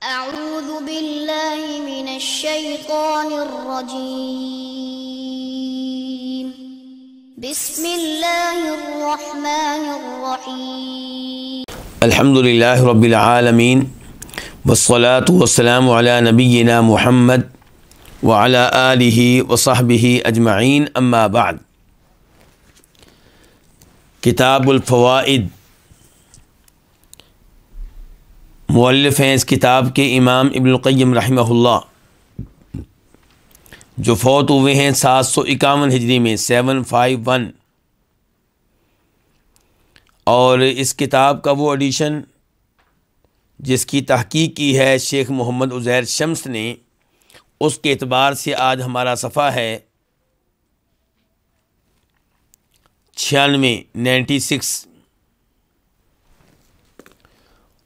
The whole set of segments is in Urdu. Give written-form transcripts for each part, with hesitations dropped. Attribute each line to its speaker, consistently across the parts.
Speaker 1: أعوذ بالله من الشيطان الرجيم. بسم الله الرحمن الرحيم.
Speaker 2: الحمد لله رب العالمين والصلاة والسلام على نبينا محمد وعلى آله وصحبه أجمعين. أما بعد. کتاب الفوائد، مؤلف ہیں اس کتاب کے امام ابن القیم رحمہ اللہ، جو فوت ہوئے ہیں 751 ہجری میں 751، اور اس کتاب کا وہ ایڈیشن جس کی تحقیق کی ہے شیخ محمد عزیر شمس نے، اس کے اعتبار سے آج ہمارا صفحہ ہے 96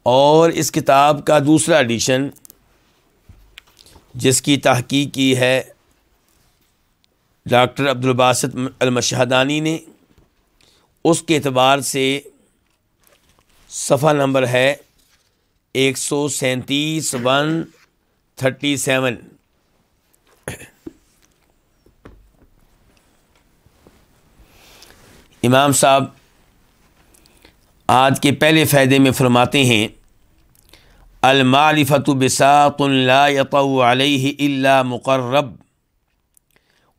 Speaker 2: اور اس کتاب کا دوسرا ایڈیشن جس کی تحقیق کی ہے ڈاکٹر عبدالباسط المشہدانی نے، اس کے اعتبار سے صفحہ نمبر ہے 137 137۔ امام صاحب آج کے پہلے فائدے میں فرماتے ہیں: المعرفۃ بساط لا یطؤ علیہ الا مقرب،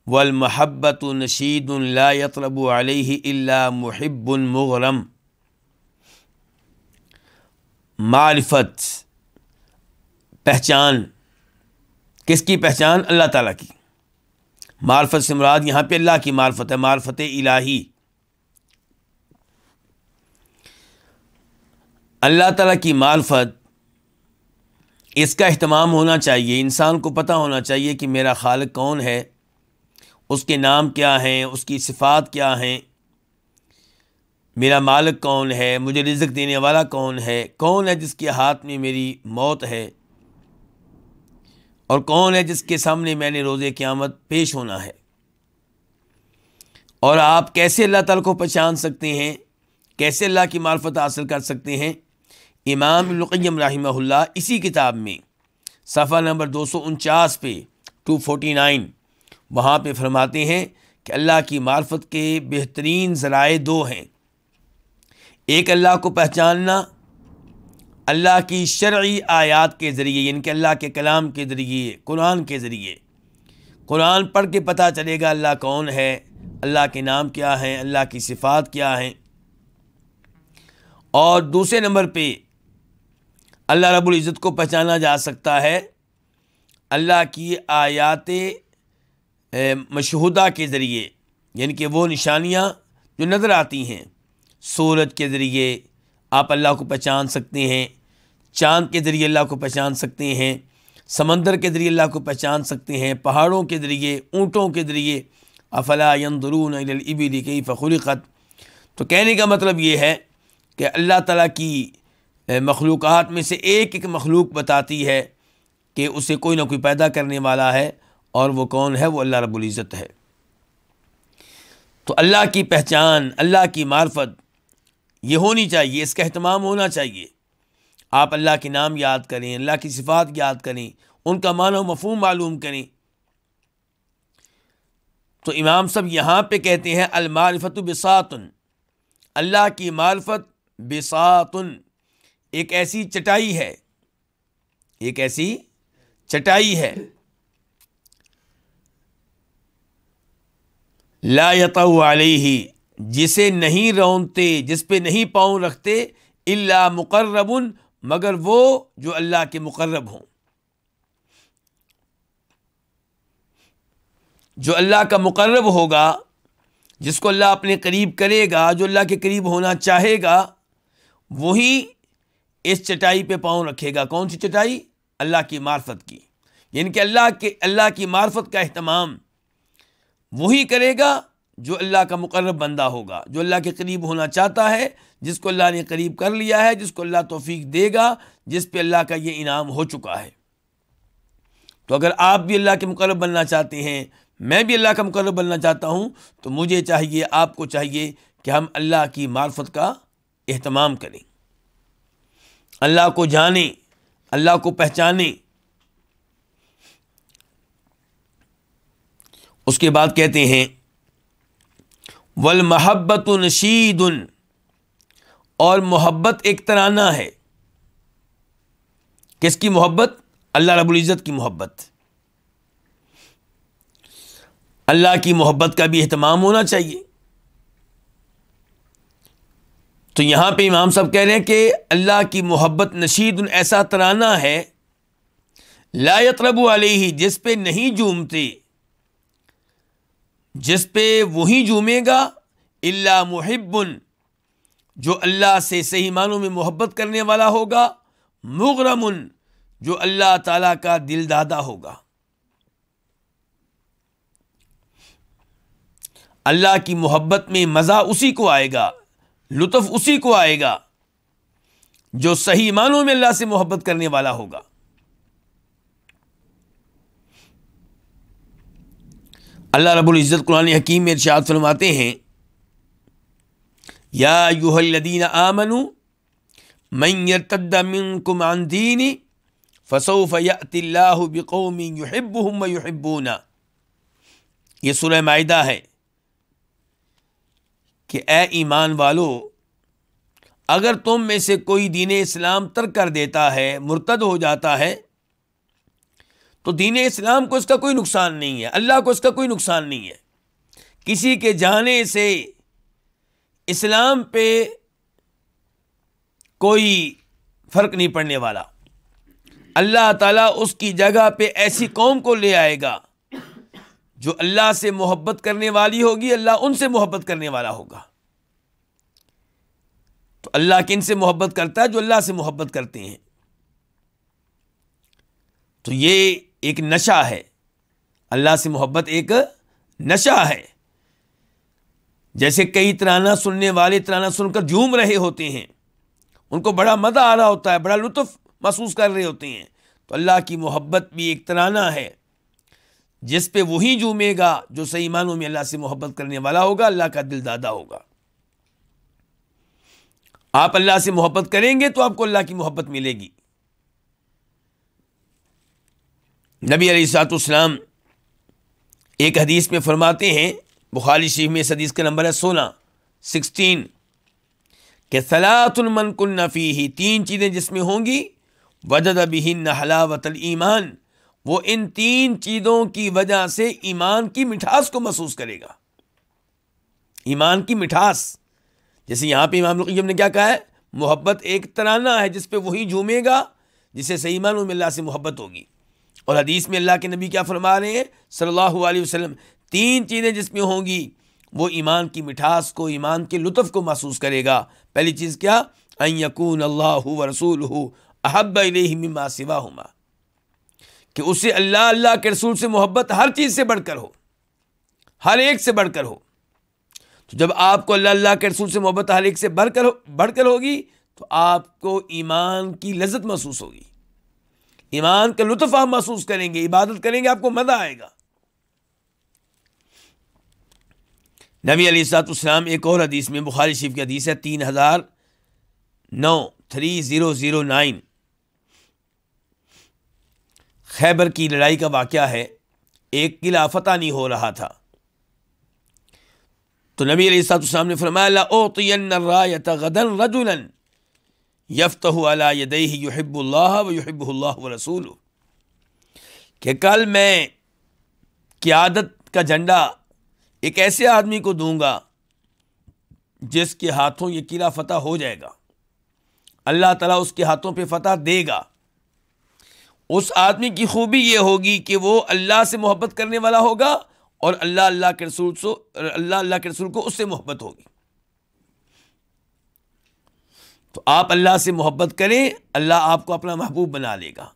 Speaker 2: والمحبۃ نشید لا یطلب علیہ الا محب مغرم۔ معرفت، پہچان، کس کی پہچان؟ اللہ تعالیٰ کی۔ معرفت سے مراد یہاں پہ اللہ کی معرفت ہے، معرفت الہی۔ اللہ تعالیٰ کی معرفت، اس کا اہتمام ہونا چاہیے، انسان کو پتہ ہونا چاہیے کہ میرا خالق کون ہے، اس کے نام کیا ہیں، اس کی صفات کیا ہیں، میرا مالک کون ہے، مجھے رزق دینے والا کون ہے جس کے ہاتھ میں میری موت ہے، اور کون ہے جس کے سامنے میں نے روز قیامت پیش ہونا ہے۔ اور آپ کیسے اللہ تعالیٰ کو پہچان سکتے ہیں، کیسے اللہ کی معرفت حاصل کر سکتے ہیں؟ امام ابن القیم رحمہ اللہ اسی کتاب میں صفحہ نمبر 249 پہ 249 وہاں پہ فرماتے ہیں کہ اللہ کی معرفت کے بہترین ذرائع دو ہیں۔ ایک، اللہ کو پہچاننا اللہ کی شرعی آیات کے ذریعے، یعنی کہ اللہ کے کلام کے ذریعے، قرآن کے ذریعے۔ قرآن پڑھ کے پتہ چلے گا اللہ کون ہے، اللہ کے نام کیا ہیں، اللہ کی صفات کیا ہیں۔ اور دوسرے نمبر پہ اللہ رب العزت کو پہچانا جا سکتا ہے اللہ کی آیات مشہودہ کے ذریعے، یعنی کہ وہ نشانیاں جو نظر آتی ہیں۔ سورج کے ذریعے آپ اللہ کو پہچان سکتے ہیں، چاند کے ذریعے اللہ کو پہچان سکتے ہیں، سمندر کے ذریعے اللہ کو پہچان سکتے ہیں، پہاڑوں کے ذریعے، اونٹوں کے ذریعے۔ افلا ينظرون الى الابل كيف خلقت۔ تو کہنے کا مطلب یہ ہے کہ اللہ تعالیٰ کی مخلوقات میں سے ایک ایک مخلوق بتاتی ہے کہ اسے کوئی نہ کوئی پیدا کرنے والا ہے، اور وہ کون ہے؟ وہ اللہ رب العزت ہے۔ تو اللہ کی پہچان، اللہ کی معرفت یہ ہونی چاہیے، اس کا اہتمام ہونا چاہیے۔ آپ اللہ کے نام یاد کریں، اللہ کی صفات یاد کریں، ان کا معنی و مفہوم معلوم کریں۔ تو امام صاحب یہاں پہ کہتے ہیں المعرفۃ بساط، اللہ کی معرفت بساط ایک ایسی چٹائی ہے، ایک ایسی چٹائی ہے، لا یطؤ علیہ، جسے نہیں رونتے، جس پہ نہیں پاؤں رکھتے، الا مقرب، مگر وہ جو اللہ کے مقرب ہوں۔ جو اللہ کا مقرب ہوگا، جس کو اللہ اپنے قریب کرے گا، جو اللہ کے قریب ہونا چاہے گا، وہی اس چٹائی پہ پاؤں رکھے گا۔ کون سی چٹائی؟ اللہ کی معرفت کی، یعنی کہ اللہ کی معرفت کا اہتمام وہی کرے گا جو اللہ کا مقرب بندہ ہوگا، جو اللہ کے قریب ہونا چاہتا ہے، جس کو اللہ نے قریب کر لیا ہے، جس کو اللہ توفیق دے گا، جس پہ اللہ کا یہ انعام ہو چکا ہے۔ تو اگر آپ بھی اللہ کے مقرب بننا چاہتے ہیں، میں بھی اللہ کا مقرب بننا چاہتا ہوں، تو مجھے چاہیے، آپ کو چاہیے کہ ہم اللہ کی معرفت کا اہتمام کریں، اللہ کو جانیں، اللہ کو پہچانیں۔ اس کے بعد کہتے ہیں والمحبت نشید، اور محبت ایک ترانہ ہے۔ کس کی محبت؟ اللہ رب العزت کی محبت۔ اللہ کی محبت کا بھی اہتمام ہونا چاہیے۔ تو یہاں پہ امام صاحب کہہ رہے ہیں کہ اللہ کی محبت نشید، ایسا ترانہ ہے، لا یطرب علیہ، جس پہ نہیں جھومتے، جس پہ وہی جھومے گا، الا محب، جو اللہ سے صحیح معنوں میں محبت کرنے والا ہوگا، مغرم، جو اللہ تعالی کا دل دادا ہوگا۔ اللہ کی محبت میں مزہ اسی کو آئے گا، لطف اسی کو آئے گا جو صحیح معنوں میں اللہ سے محبت کرنے والا ہوگا۔ اللہ رب العزت قرآن حکیم میں ارشاد فرماتے ہیں یا ایھا الذین آمنوا من یرتد منکم عن دینہ فسوف یأتی اللہ بقوم یحبهم ویحبونہ۔ یہ سورہ مائدہ ہے کہ اے ایمان والو، اگر تم میں سے کوئی دین اسلام ترک کر دیتا ہے، مرتد ہو جاتا ہے، تو دین اسلام کو اس کا کوئی نقصان نہیں ہے، اللہ کو اس کا کوئی نقصان نہیں ہے۔ کسی کے جانے سے اسلام پہ کوئی فرق نہیں پڑنے والا۔ اللہ تعالیٰ اس کی جگہ پہ ایسی قوم کو لے آئے گا جو اللہ سے محبت کرنے والی ہوگی، اللہ ان سے محبت کرنے والا ہوگا۔ تو اللہ کن سے محبت کرتا ہے؟ جو اللہ سے محبت کرتے ہیں۔ تو یہ ایک نشہ ہے، اللہ سے محبت ایک نشہ ہے۔ جیسے کئی ترانہ سننے والے ترانہ سن کر جھوم رہے ہوتے ہیں، ان کو بڑا مزہ آ رہا ہوتا ہے، بڑا لطف محسوس کر رہے ہوتے ہیں، تو اللہ کی محبت بھی ایک ترانہ ہے جس پہ وہی جھومے گا جو صحیح معنوں میں اللہ سے محبت کرنے والا ہوگا، اللہ کا دل دادا ہوگا۔ آپ اللہ سے محبت کریں گے تو آپ کو اللہ کی محبت ملے گی۔ نبی علیہ الصلوۃ والسلام ایک حدیث میں فرماتے ہیں، بخاری شریف میں اس حدیث کا نمبر ہے 16 کہ ثلاث من کن فیہ، تین چیزیں جس میں ہوں گی، وجد بہن حلاوت الایمان، وہ ان تین چیزوں کی وجہ سے ایمان کی مٹھاس کو محسوس کرے گا۔ ایمان کی مٹھاس، جیسے یہاں پہ امام القیم نے کیا کہا ہے، محبت ایک ترانہ ہے جس پہ وہی جھومے گا جسے صحیح معنوں میں اللہ سے محبت ہوگی۔ اور حدیث میں اللہ کے نبی کیا فرما رہے ہیں صلی اللہ علیہ وسلم، تین چیزیں جس میں ہوں گی وہ ایمان کی مٹھاس کو، ایمان کے لطف کو محسوس کرے گا۔ پہلی چیز کیا؟ ان یکون اللہ ورسولہ احب الیہ مما سواہما، کہ اسے اللہ کے رسول سے محبت ہر چیز سے بڑھ کر ہو، ہر ایک سے بڑھ کر ہو۔ تو جب آپ کو اللہ کے رسول سے محبت ہر ایک سے بڑھ کر ہوگی تو آپ کو ایمان کی لذت محسوس ہوگی، ایمان کا لطف آپ محسوس کریں گے، عبادت کریں گے، آپ کو مزہ آئے گا۔ نبی علیہ الصلوۃ والسلام ایک اور حدیث میں، بخاری شریف کی حدیث ہے 3009 خیبر کی لڑائی کا واقعہ ہے، ایک قلعہ فتح نہیں ہو رہا تھا، تو نبی علیہ الصلوۃ والسلام نے فرمایا لأعطین الرایۃ غدا رجلا یفتح علی یدیہ یحب اللہ ویحبہ اللہ ورسولہ، کہ کل میں قیادت کا جھنڈا ایک ایسے آدمی کو دوں گا جس کے ہاتھوں یہ قلعہ فتح ہو جائے گا، اللہ تعالیٰ اس کے ہاتھوں پہ فتح دے گا۔ اس آدمی کی خوبی یہ ہوگی کہ وہ اللہ سے محبت کرنے والا ہوگا اور اللہ کے رسول کو اس سے محبت ہوگی۔ تو آپ اللہ سے محبت کریں، اللہ آپ کو اپنا محبوب بنا لے گا۔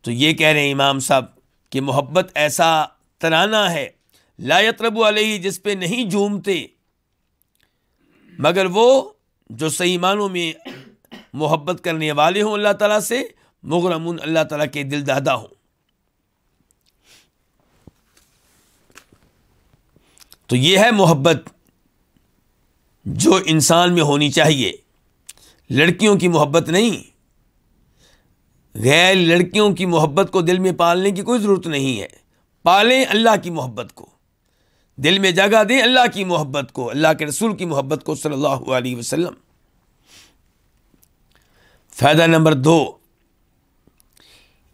Speaker 2: تو یہ کہہ رہے ہیں امام صاحب کہ محبت ایسا ترانہ ہے، لا یطرب علیہ، جس پہ نہیں جھومتے مگر وہ جو صحیح معنوں میں محبت کرنے والے ہوں اللہ تعالیٰ سے، مغرمون، اللہ تعالیٰ کے دل دادا ہوں۔ تو یہ ہے محبت جو انسان میں ہونی چاہیے، لڑکیوں کی محبت نہیں، غیر لڑکیوں کی محبت کو دل میں پالنے کی کوئی ضرورت نہیں ہے. پالیں اللہ کی محبت کو، دل میں جگہ دیں اللہ کی محبت کو، اللہ کے رسول کی محبت کو صلی اللہ علیہ وسلم. فائدہ نمبر 2،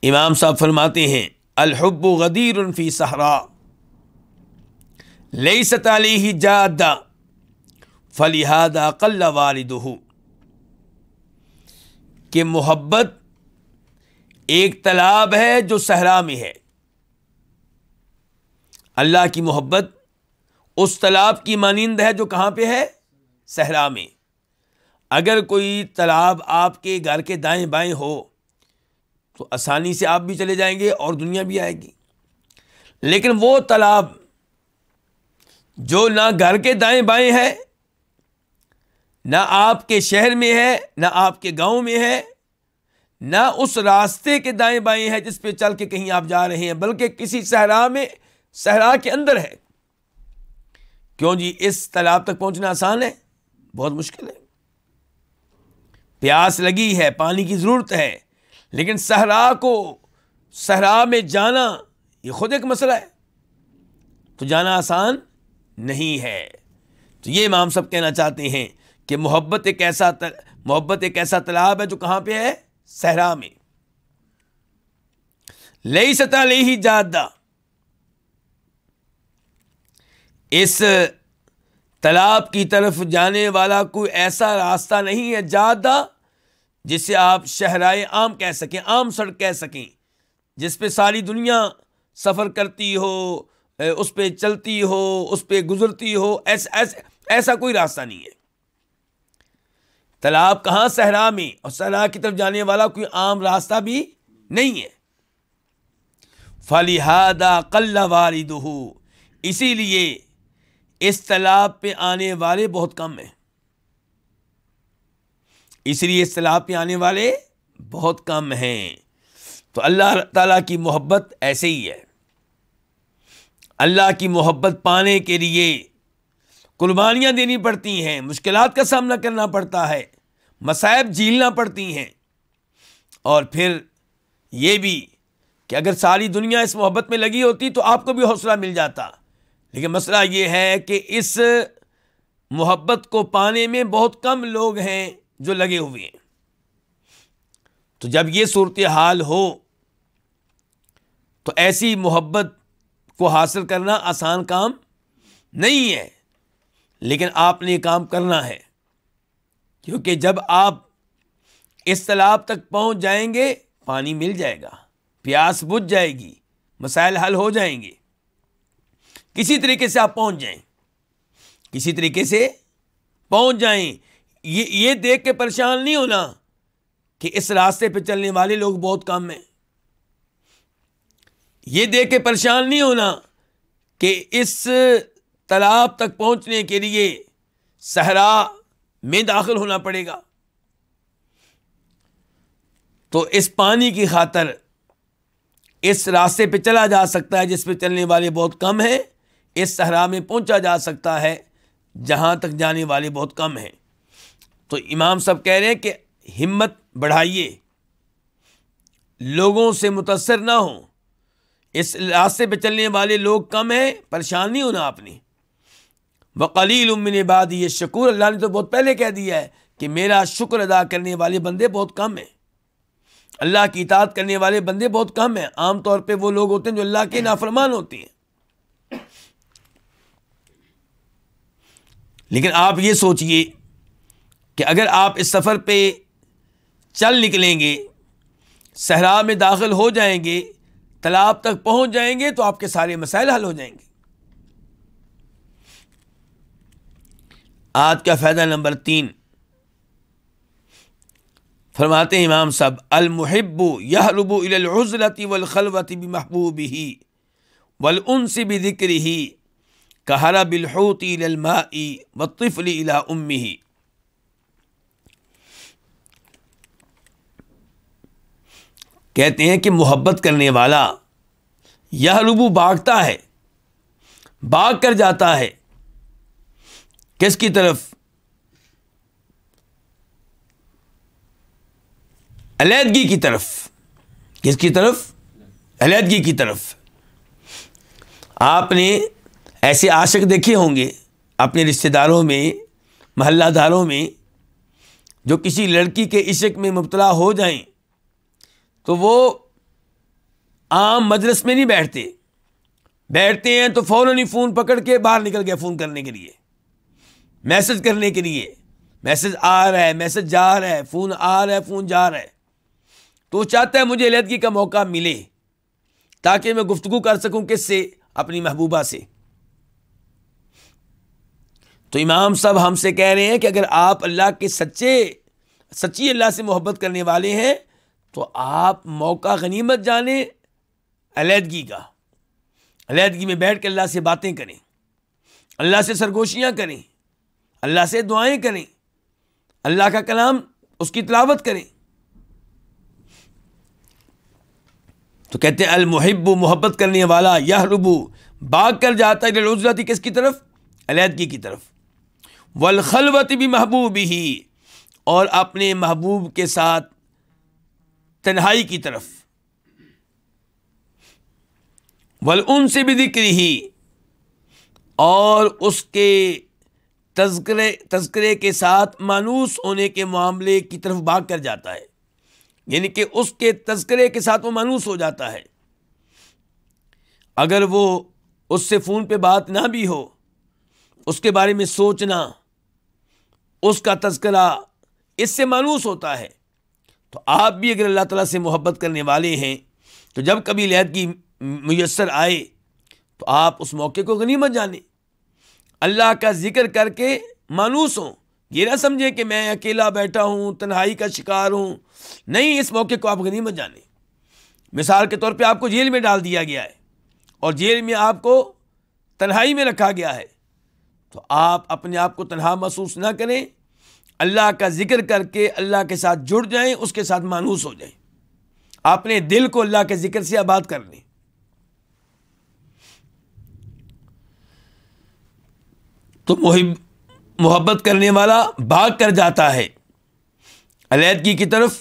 Speaker 2: امام صاحب فرماتے ہیں الحب غدیر فی صحراء لیست علیہ جادہ فلہذا قل والدہ، کہ محبت ایک تالاب ہے جو صحرا میں ہے. اللہ کی محبت اس تالاب کی مانند ہے جو کہاں پہ ہے؟ صحرا میں. اگر کوئی تالاب آپ کے گھر کے دائیں بائیں ہو تو آسانی سے آپ بھی چلے جائیں گے اور دنیا بھی آئے گی. لیکن وہ تالاب جو نہ گھر کے دائیں بائیں ہے، نہ آپ کے شہر میں ہے، نہ آپ کے گاؤں میں ہے، نہ اس راستے کے دائیں بائیں ہے جس پہ چل کے کہیں آپ جا رہے ہیں، بلکہ کسی صحرا میں، صحرا کے اندر ہے. کیوں جی؟ اس تالاب تک پہنچنا آسان ہے؟ بہت مشکل ہے. پیاس لگی ہے، پانی کی ضرورت ہے، لیکن صحرا میں جانا یہ خود ایک مسئلہ ہے، تو جانا آسان نہیں ہے. تو یہ امام صاحب کہنا چاہتے ہیں کہ محبت ایک ایسا تالاب ہے جو کہاں پہ ہے؟ صحرا میں. لیست علیہ جادہ، اس تالاب کی طرف جانے والا کوئی ایسا راستہ نہیں ہے، جادہ جسے آپ شہرائے عام کہہ سکیں، عام سڑک کہہ سکیں، جس پہ ساری دنیا سفر کرتی ہو، اس پہ چلتی ہو، اس پہ گزرتی ہو، ایسا کوئی راستہ نہیں ہے. تالاب کہاں؟ صحرا میں، اور صحرا کی طرف جانے والا کوئی عام راستہ بھی نہیں ہے. فَلِهَذَا قَلَّ وَارِدُهُ، اسی لیے اس تالاب پہ آنے والے بہت کم ہیں. اس لیے اس تالاب پہ آنے والے بہت کم ہیں. تو اللہ تعالیٰ کی محبت ایسے ہی ہے. اللہ کی محبت پانے کے لیے قربانیاں دینی پڑتی ہیں، مشکلات کا سامنا کرنا پڑتا ہے، مصائب جھیلنا پڑتی ہیں. اور پھر یہ بھی کہ اگر ساری دنیا اس محبت میں لگی ہوتی تو آپ کو بھی حوصلہ مل جاتا. لیکن مسئلہ یہ ہے کہ اس محبت کو پانے میں بہت کم لوگ ہیں جو لگے ہوئے ہیں. تو جب یہ صورتحال ہو تو ایسی محبت کو حاصل کرنا آسان کام نہیں ہے. لیکن آپ نے یہ کام کرنا ہے، کیونکہ جب آپ اس تالاب تک پہنچ جائیں گے پانی مل جائے گا، پیاس بجھ جائے گی، مسائل حل ہو جائیں گے. کسی طریقے سے آپ پہنچ جائیں، کسی طریقے سے پہنچ جائیں. یہ دیکھ کے پریشان نہیں ہونا کہ اس راستے پہ چلنے والے لوگ بہت کم ہیں. یہ دیکھ کے پریشان نہیں ہونا کہ اس تالاب تک پہنچنے کے لیے صحرا میں داخل ہونا پڑے گا. تو اس پانی کی خاطر اس راستے پہ چلا جا سکتا ہے جس پہ چلنے والے بہت کم ہیں، اس صحرا میں پہنچا جا سکتا ہے جہاں تک جانے والے بہت کم ہیں. تو امام صاحب کہہ رہے ہیں کہ ہمت بڑھائیے، لوگوں سے متاثر نہ ہوں. اس راستے پہ چلنے والے لوگ کم ہیں، پریشان نہیں ہونا آپ نے. وَقَلِيلٌ مِّنْ عِبَادِيَ الشَّكُورُ، اللہ نے تو بہت پہلے کہہ دیا ہے کہ میرا شکر ادا کرنے والے بندے بہت کم ہیں. اللہ کی اطاعت کرنے والے بندے بہت کم ہیں. عام طور پہ وہ لوگ ہوتے ہیں جو اللہ کے نافرمان ہوتے ہیں. لیکن آپ یہ سوچئے کہ اگر آپ اس سفر پہ چل نکلیں گے، صحرا میں داخل ہو جائیں گے، تالاب تک پہنچ جائیں گے تو آپ کے سارے مسائل حل ہو جائیں گے. آج کا فائدہ نمبر 3 فرماتے ہیں امام صاحب المحب یہرب الی العزلۃ والخلوۃ بمحبوبہ والانس بذکرہ کہرب الحوت الی الماء والطفل الی امہ. کہتے ہیں کہ محبت کرنے والا یہرب بھاگتا ہے، بھاگ کر جاتا ہے کس کی طرف؟ علیحدگی کی طرف. کس کی طرف؟ علیحدگی کی طرف۔ آپ نے ایسے عاشق دیکھے ہوں گے اپنے رشتہ داروں میں، محلہ داروں میں، جو کسی لڑکی کے عشق میں مبتلا ہو جائیں تو وہ عام مجلس میں نہیں بیٹھتے ہیں تو فوراً ہی فون پکڑ کے باہر نکل گئے فون کرنے کے لیے، میسج کرنے کے لیے۔ میسج آ رہا ہے، میسج جا رہا ہے، فون آ رہا ہے، فون جا رہا ہے، تو وہ چاہتا ہے مجھے علیحدگی کا موقع ملے تاکہ میں گفتگو کر سکوں کس سے؟ اپنی محبوبہ سے۔ تو امام صاحب ہم سے کہہ رہے ہیں کہ اگر آپ اللہ کے سچی اللہ سے محبت کرنے والے ہیں تو آپ موقع غنیمت جانیں علیحدگی کا۔ علیحدگی میں بیٹھ کے اللہ سے باتیں کریں، اللہ سے سرگوشیاں کریں، اللہ سے دعائیں کریں، اللہ کا کلام اس کی تلاوت کریں۔ تو کہتے ہیں المحب، محبت کرنے والا، یہرب، بھاگ کر جاتا ہے العزلۃ، کس کی طرف؟ علیحدگی کی طرف۔ والخلوۃ بمحبوبہ، اور اپنے محبوب کے ساتھ تنہائی کی طرف۔ والانس بذکرہ، اور اس کے تذکرے کے ساتھ مانوس ہونے کے معاملے کی طرف بھاگ کر جاتا ہے، یعنی کہ اس کے تذکرے کے ساتھ وہ مانوس ہو جاتا ہے۔ اگر وہ اس سے فون پہ بات نہ بھی ہو، اس کے بارے میں سوچنا، اس کا تذکرہ، اس سے مانوس ہوتا ہے۔ تو آپ بھی اگر اللہ تعالیٰ سے محبت کرنے والے ہیں تو جب کبھی علیحدگی میسر آئے تو آپ اس موقع کو غنیمت جانیں، اللہ کا ذکر کر کے مانوس ہوں۔ یہ نہ سمجھیں کہ میں اکیلا بیٹھا ہوں، تنہائی کا شکار ہوں، نہیں، اس موقع کو آپ غنیمت جانیں۔ مثال کے طور پہ آپ کو جیل میں ڈال دیا گیا ہے اور جیل میں آپ کو تنہائی میں رکھا گیا ہے، تو آپ اپنے آپ کو تنہا محسوس نہ کریں، اللہ کا ذکر کر کے اللہ کے ساتھ جڑ جائیں، اس کے ساتھ مانوس ہو جائیں، اپنے دل کو اللہ کے ذکر سے آباد کر لیں۔ تو محبت کرنے والا بھاگ کر جاتا ہے علیحدگی کی طرف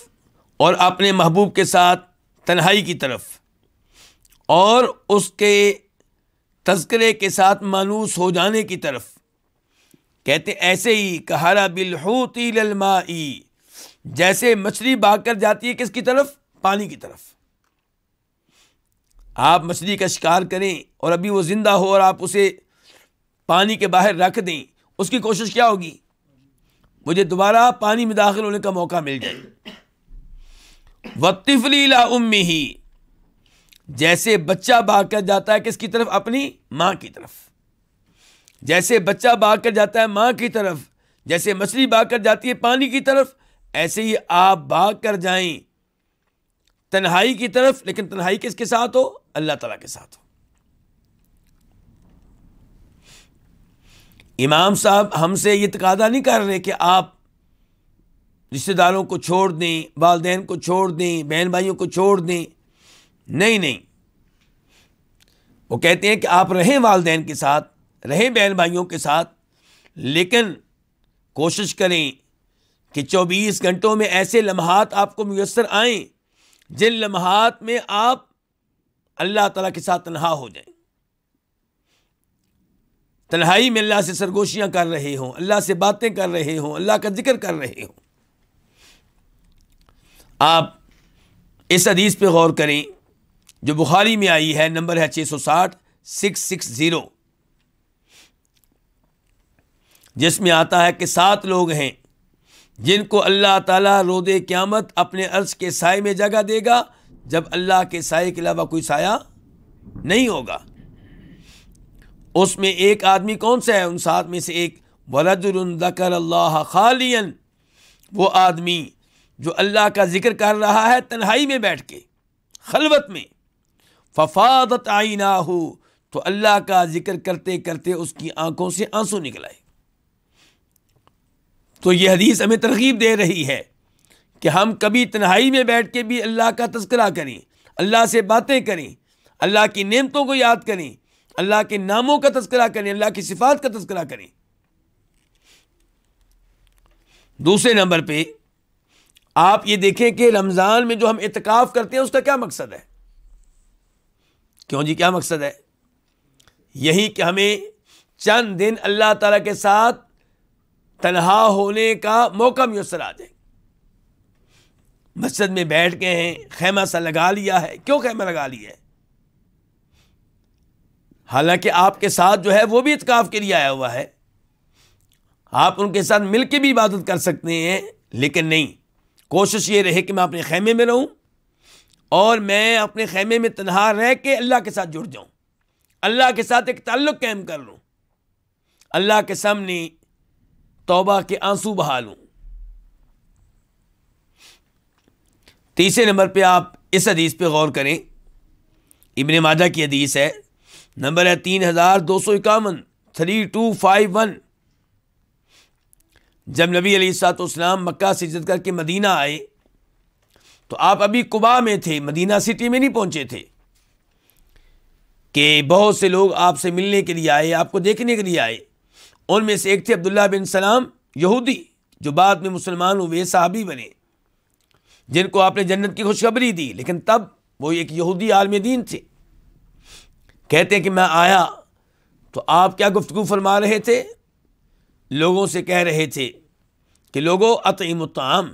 Speaker 2: اور اپنے محبوب کے ساتھ تنہائی کی طرف، اور اس کے تذکرے کے ساتھ مانوس ہو جانے کی طرف۔ کہتے ایسے ہی کہارا بالحوت الی الماء، جیسے مچھلی بھاگ کر جاتی ہے کس کی طرف؟ پانی کی طرف۔ آپ مچھلی کا شکار کریں اور ابھی وہ زندہ ہو اور آپ اسے پانی کے باہر رکھ دیں، اس کی کوشش کیا ہوگی؟ مجھے دوبارہ پانی میں داخل ہونے کا موقع مل جائے۔ والطفل الی امہ، جیسے بچہ بھاگ کر جاتا ہے کس کی طرف؟ اپنی ماں کی طرف۔ جیسے بچہ بھاگ کر جاتا ہے ماں کی طرف، جیسے مچھلی بھاگ کر جاتی ہے پانی کی طرف، ایسے ہی آپ بھاگ کر جائیں تنہائی کی طرف، لیکن تنہائی کس کے ساتھ ہو؟ اللہ تعالیٰ کے ساتھ ہو۔ امام صاحب ہم سے یہ تقاضا نہیں کر رہے کہ آپ رشتہ داروں کو چھوڑ دیں، والدین کو چھوڑ دیں، بہن بھائیوں کو چھوڑ دیں، نہیں، وہ کہتے ہیں کہ آپ رہیں والدین کے ساتھ، رہیں بہن بھائیوں کے ساتھ، لیکن کوشش کریں کہ 24 گھنٹوں میں ایسے لمحات آپ کو میسر آئیں جن لمحات میں آپ اللہ تعالیٰ کے ساتھ تنہا ہو جائیں، تنہائی میں اللہ سے سرگوشیاں کر رہے ہوں، اللہ سے باتیں کر رہے ہوں، اللہ کا ذکر کر رہے ہوں۔ آپ اس حدیث پہ غور کریں جو بخاری میں آئی ہے، نمبر ہے 660، جس میں آتا ہے کہ 7 لوگ ہیں جن کو اللہ تعالیٰ روز قیامت اپنے عرش کے سائے میں جگہ دے گا جب اللہ کے سائے کے علاوہ کوئی سایہ نہیں ہوگا۔ اس میں ایک آدمی کون سا ہے؟ ان 7 میں سے ایک، وَرَجُلٌ ذَكَرَ اللَّهَ خَالِيًا، وہ آدمی جو اللہ کا ذکر کر رہا ہے تنہائی میں بیٹھ کے، خلوت میں، فَفَاضَتْ عَيْنَاهُ، تو اللہ کا ذکر کرتے کرتے اس کی آنکھوں سے آنسو نکل آئے۔ تو یہ حدیث ہمیں ترغیب دے رہی ہے کہ ہم کبھی تنہائی میں بیٹھ کے بھی اللہ کا تذکرہ کریں، اللہ سے باتیں کریں، اللہ کی نعمتوں کو یاد کریں، اللہ کے ناموں کا تذکرہ کریں، اللہ کی صفات کا تذکرہ کریں۔ دوسرے نمبر پہ آپ یہ دیکھیں کہ رمضان میں جو ہم اعتکاف کرتے ہیں اس کا کیا مقصد ہے؟ کیوں جی کیا مقصد ہے؟ یہی کہ ہمیں چند دن اللہ تعالیٰ کے ساتھ تنہا ہونے کا موقع میسر آ جائے. مسجد میں بیٹھ گئے ہیں, خیمہ سا لگا لیا ہے. کیوں خیمہ لگا لیا ہے؟ حالانکہ آپ کے ساتھ جو ہے وہ بھی اعتکاف کے لیے آیا ہوا ہے, آپ ان کے ساتھ مل کے بھی عبادت کر سکتے ہیں, لیکن نہیں, کوشش یہ رہے کہ میں اپنے خیمے میں رہوں اور میں اپنے خیمے میں تنہا رہ کے اللہ کے ساتھ جڑ جاؤں, اللہ کے ساتھ ایک تعلق قائم کر لوں, اللہ کے سامنے توبہ کے آنسو بہا لوں. تیسرے نمبر پہ آپ اس حدیث پہ غور کریں, ابن ماجہ کی حدیث ہے, نمبر ہے 3251 3251. جب نبی علیہ الصلوۃ والسلام مکہ سے ہجرت کر کے مدینہ آئے تو آپ ابھی قباء میں تھے, مدینہ سٹی میں نہیں پہنچے تھے, کہ بہت سے لوگ آپ سے ملنے کے لیے آئے, آپ کو دیکھنے کے لیے آئے. ان میں سے ایک تھے عبداللہ بن سلام یہودی, جو بعد میں مسلمان ہوئے, صحابی بنے, جن کو آپ نے جنت کی خوشخبری دی, لیکن تب وہ ایک یہودی عالم دین تھے. کہتے ہیں کہ میں آیا تو آپ کیا گفتگو فرما رہے تھے؟ لوگوں سے کہہ رہے تھے کہ لوگوں اطعموا الطعام,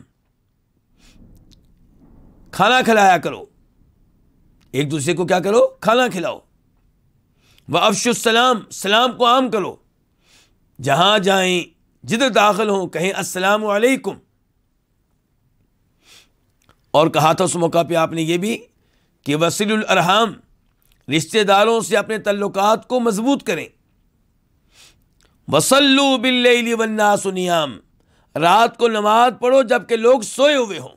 Speaker 2: کھانا کھلایا کرو, ایک دوسرے کو کیا کرو؟ کھانا کھلاؤ. وافشوا السلام, سلام کو عام کرو, جہاں جائیں جدھر داخل ہوں کہیں السلام علیکم. اور کہا تھا اس موقع پہ آپ نے یہ بھی کہ وصلوا الارحام, رشتہ داروں سے اپنے تعلقات کو مضبوط کریں. وصلوا باللیل والناس نیام, رات کو نماز پڑھو جبکہ لوگ سوئے ہوئے ہوں.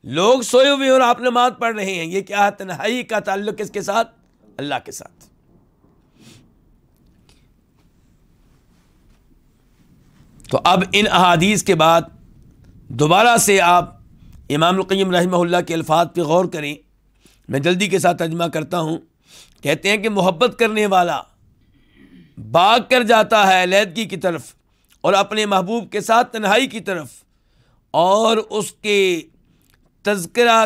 Speaker 2: لوگ سوئے ہوئے ہیں اور آپ نماز پڑھ رہے ہیں, یہ کیا ہے؟ تنہائی کا تعلق کس کے ساتھ؟ اللہ کے ساتھ. تو اب ان احادیث کے بعد دوبارہ سے آپ امام القیم رحمہ اللہ کے الفاظ پہ غور کریں. میں جلدی کے ساتھ ترجمہ کرتا ہوں. کہتے ہیں کہ محبت کرنے والا بھاگ کر جاتا ہے علیحدگی کی طرف اور اپنے محبوب کے ساتھ تنہائی کی طرف, اور اس کے تذکرہ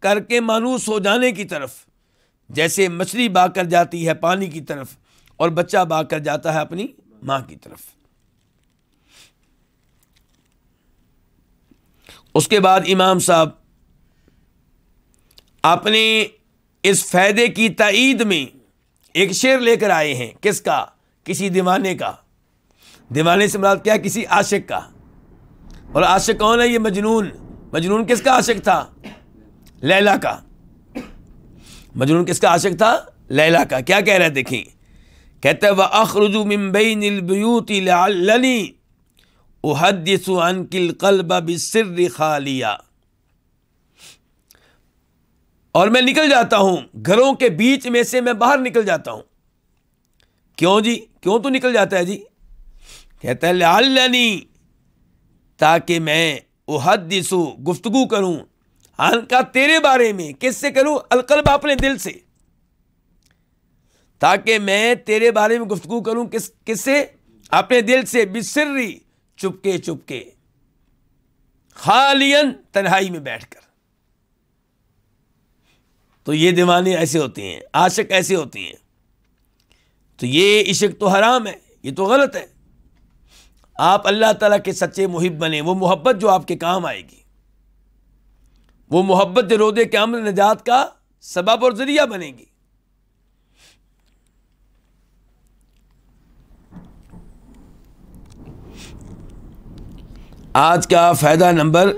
Speaker 2: کر کے مانوس ہو جانے کی طرف, جیسے مچھلی بھاگ کر جاتی ہے پانی کی طرف اور بچہ بھاگ کر جاتا ہے اپنی ماں کی طرف. اس کے بعد امام صاحب اپنے اس فائدے کی تائید میں ایک شعر لے کر آئے ہیں. کس کا؟ کسی دیوانے کا. دیوانے سے مراد کیا؟ کسی عاشق کا. اور عاشق کون ہے؟ یہ مجنون. مجنون کس کا عاشق تھا؟ لیلا کا. مجنون کس کا عاشق تھا؟ لیلا کا. کیا کہہ رہے دیکھیں, کہتا ہے وَأَخْرُجُ مِن بَيْنِ الْبُيُوتِ لَعَلَّنِي احدث عنك القلب بالسر خالیا, اور میں نکل جاتا ہوں گھروں کے بیچ میں سے, میں باہر نکل جاتا ہوں. کیوں جی؟ کیوں تو نکل جاتا ہے جی؟ کہتا ہے لعلنی, تاکہ میں احدث, گفتگو کروں, عنک, تیرے بارے میں. کس سے کروں؟ القلب, اپنے دل سے. تاکہ میں تیرے بارے میں گفتگو کروں. کس سے؟ اپنے دل سے. بالسری, چپکے چپکے. خالین, تنہائی میں بیٹھ کر. تو یہ دیوانے ایسے ہوتے ہیں, عاشق ایسے ہوتے ہیں. تو یہ عشق تو حرام ہے, یہ تو غلط ہے. آپ اللہ تعالیٰ کے سچے محب بنیں. وہ محبت جو آپ کے کام آئے گی, وہ محبت جو روز قیامت نجات کا سبب اور ذریعہ بنے گی. آج کا فائدہ نمبر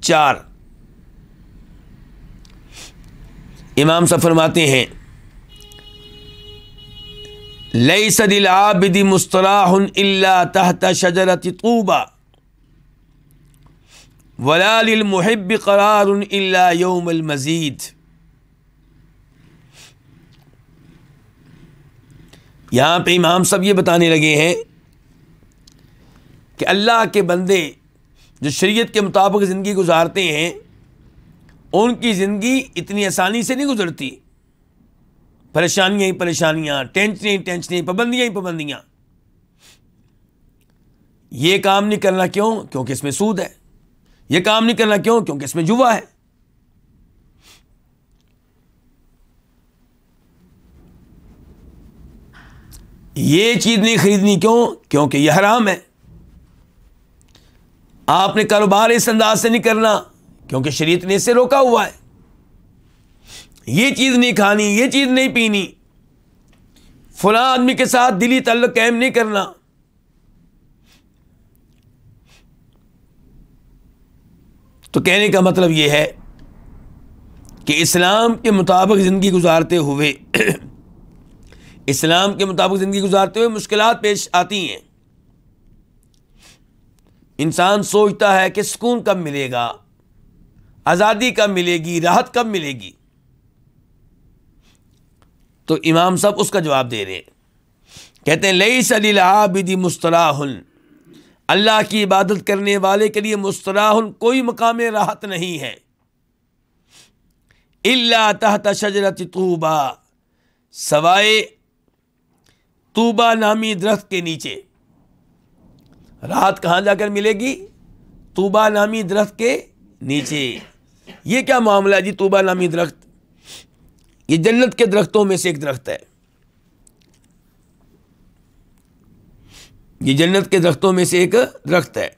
Speaker 2: 4. امام صاحب فرماتے ہیں لیس للعابد مستراح الا تحت شجرۃ طوبى ولا للمحب قرار الا یوم المزید. یہاں پہ امام صاحب یہ بتانے لگے ہیں کہ اللہ کے بندے جو شریعت کے مطابق زندگی گزارتے ہیں, ان کی زندگی اتنی آسانی سے نہیں گزرتی. پریشانیاں ہی پریشانیاں, ٹینشنیں ہی ٹینشنیں, پابندیاں ہی پابندیاں. یہ کام نہیں کرنا کیوں؟ کیونکہ اس میں سود ہے. یہ کام نہیں کرنا کیوں؟ کیونکہ اس میں جوا ہے. یہ چیز نہیں خریدنی کیوں؟ کیونکہ یہ حرام ہے. آپ نے کاروبار اس انداز سے نہیں کرنا کیونکہ شریعت نے اس سے روکا ہوا ہے. یہ چیز نہیں کھانی، یہ چیز نہیں پینی، فلاں آدمی کے ساتھ دلی تعلق قائم نہیں کرنا. تو کہنے کا مطلب یہ ہے کہ اسلام کے مطابق زندگی گزارتے ہوئے اسلام کے مطابق زندگی گزارتے ہوئے مشکلات پیش آتی ہیں. انسان سوچتا ہے کہ سکون کب ملے گا، آزادی کب ملے گی، راحت کب ملے گی. تو امام صاحب اس کا جواب دے رہے ہیں، کہتے ہیں لیس للعابد مستراح، اللہ کی عبادت کرنے والے کے لیے مستراح کوئی مقام راحت نہیں ہے. الا تحت شجرۃ طوبیٰ، سوائے طوبیٰ نامی درخت کے نیچے. راحت کہاں جا کر ملے گی؟ طوبیٰ نامی درخت کے نیچے. یہ کیا معاملہ ہے جی؟ طوبیٰ نامی درخت یہ جنت کے درختوں میں سے ایک درخت ہے. یہ جنت کے درختوں میں سے ایک درخت ہے.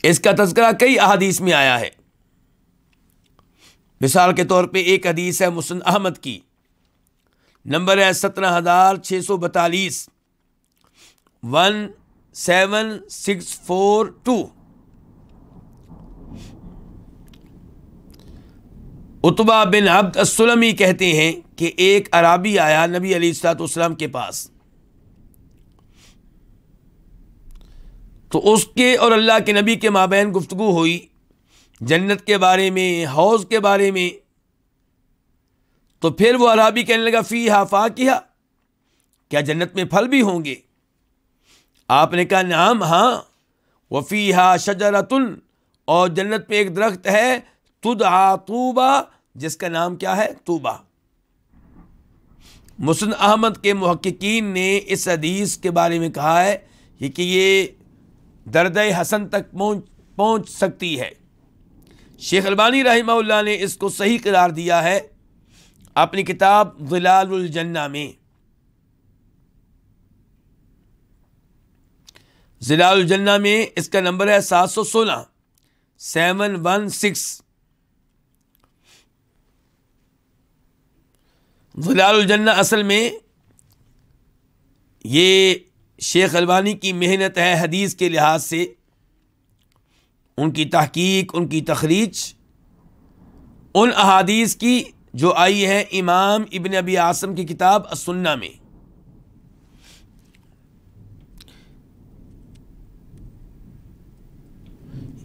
Speaker 2: اس کا تذکرہ کئی احادیث میں آیا ہے. مثال کے طور پہ ایک حدیث ہے مسند احمد کی، نمبر ہے 17,642 17642. عتبہ بن عبد السلمی کہتے ہیں کہ ایک اعرابی آیا نبی علیہ الصلوۃ والسلام کے پاس، تو اس کے اور اللہ کے نبی کے مابین گفتگو ہوئی جنت کے بارے میں، حوض کے بارے میں. تو پھر وہ اعرابی کہنے لگا فیہا فاکہہ، کیا جنت میں پھل بھی ہوں گے؟ آپ نے کہا نعم، ہاں. وفیہا شجرۃ، اور جنت میں ایک درخت ہے تدعا طوبیٰ، جس کا نام کیا ہے؟ طوبیٰ. مسند احمد کے محققین نے اس حدیث کے بارے میں کہا ہے کہ یہ درجہ حسن تک پہنچ سکتی ہے. شیخ البانی رحمہ اللہ نے اس کو صحیح قرار دیا ہے اپنی کتاب ظلال الجنہ میں. ظلال الجنہ میں اس کا نمبر ہے 716 716. ظلال الجنہ اصل میں یہ شیخ البانی کی محنت ہے حدیث کے لحاظ سے، ان کی تحقیق، ان کی تخریج ان احادیث کی جو آئی ہے امام ابن ابی عاصم کی کتاب السنہ میں.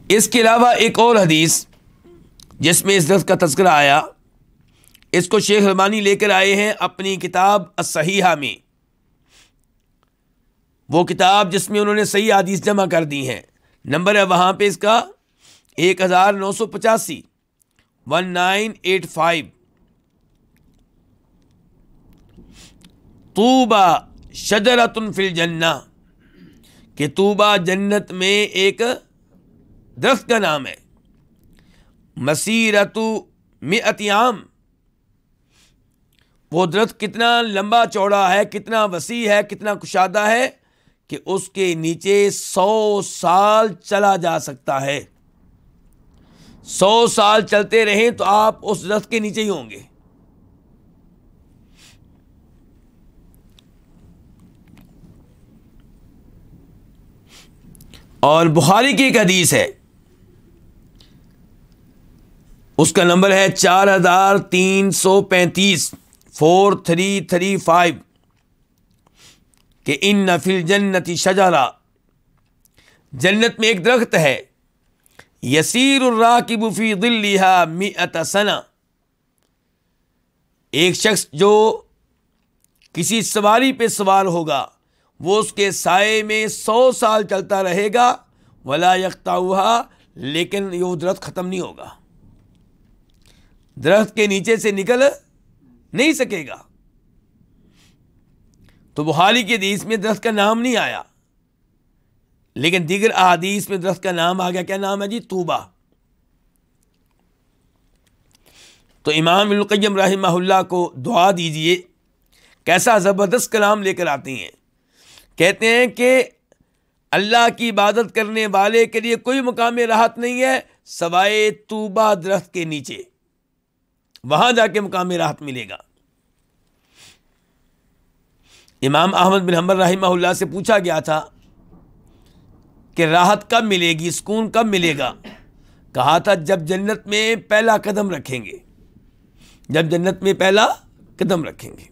Speaker 2: اس کے علاوہ ایک اور حدیث جس میں اس درخت کا تذکرہ آیا، اس کو شیخ البانی لے کر آئے ہیں اپنی کتاب الصحیحہ میں، وہ کتاب جس میں انہوں نے صحیح حدیث جمع کر دی ہیں. نمبر ہے وہاں پہ اس کا 1985 1985. طوبیٰ شجرۃ فی الجنہ، کہ طوبیٰ جنت میں ایک درخت کا نام ہے. مسیرۃ 100 عام، وہ درخت کتنا لمبا چوڑا ہے، کتنا وسیع ہے، کتنا کشادہ ہے کہ اس کے نیچے 100 سال چلا جا سکتا ہے. 100 سال چلتے رہیں تو آپ اس درخت کے نیچے ہی ہوں گے. اور بخاری کی ایک حدیث ہے، اس کا نمبر ہے 4335 4335 کہ ان فی الجنت شجرہ، جنت میں ایک درخت ہے، یسیر الراکب فی ظلها 100 سنہ، ایک شخص جو کسی سواری پہ سوار ہوگا وہ اس کے سائے میں 100 سال چلتا رہے گا، ولا یقطعها، لیکن یہ درخت ختم نہیں ہوگا، درخت کے نیچے سے نکل نہیں سکے گا. تو بخاری کی حدیث میں درخت کا نام نہیں آیا، لیکن دیگر احادیث میں درخت کا نام آ گیا. کیا نام ہے جی؟ طوبہ. تو امام ابن القیم رحمہ اللہ کو دعا دیجئے. کیسا زبردست کلام لے کر آتے ہیں. کہتے ہیں کہ اللہ کی عبادت کرنے والے کے لیے کوئی مقام راحت نہیں ہے سوائے طوبہ درخت کے نیچے. وہاں جا کے مقام راحت ملے گا. امام احمد بن حنبل رحمہ اللہ سے پوچھا گیا تھا کہ راحت کب ملے گی، سکون کب ملے گا؟ کہا تھا جب جنت میں پہلا قدم رکھیں گے. جب جنت میں پہلا قدم رکھیں گے.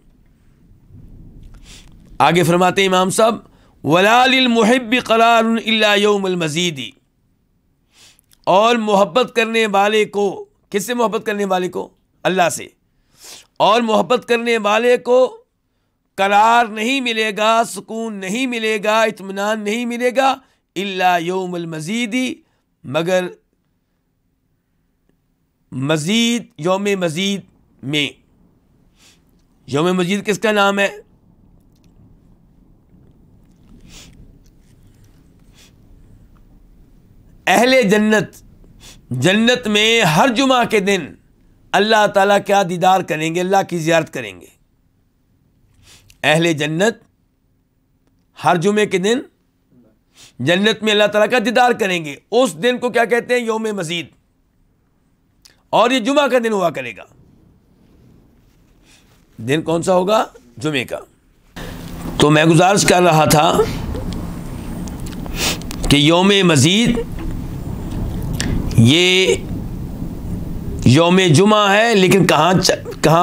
Speaker 2: آگے فرماتے ہیں امام صاحب وَلَا لِلْمُحِبِّ قَرَارٌ إِلَّا يَوْمَ الْمَزِيدِ. اور محبت کرنے والے کو، کس سے محبت کرنے والے کو؟ اللہ سے. اور محبت کرنے والے کو قرار نہیں ملے گا، سکون نہیں ملے گا، اطمینان نہیں ملے گا الا یوم المزید، مگر مزید، یوم مزید میں. یوم مزید کس کا نام ہے؟ اہل جنت جنت میں ہر جمعہ کے دن اللہ تعالیٰ کیا دیدار کریں گے؟ اللہ کی زیارت کریں گے. اہل جنت ہر جمعے کے دن جنت میں اللہ تعالیٰ کا دیدار کریں گے. اس دن کو کیا کہتے ہیں؟ یوم مزید. اور یہ جمعہ کا دن ہوا کرے گا. دن کون سا ہوگا؟ جمعے کا. تو میں گزارش کر رہا تھا کہ یوم مزید یہ یوم جمعہ ہے، لیکن کہاں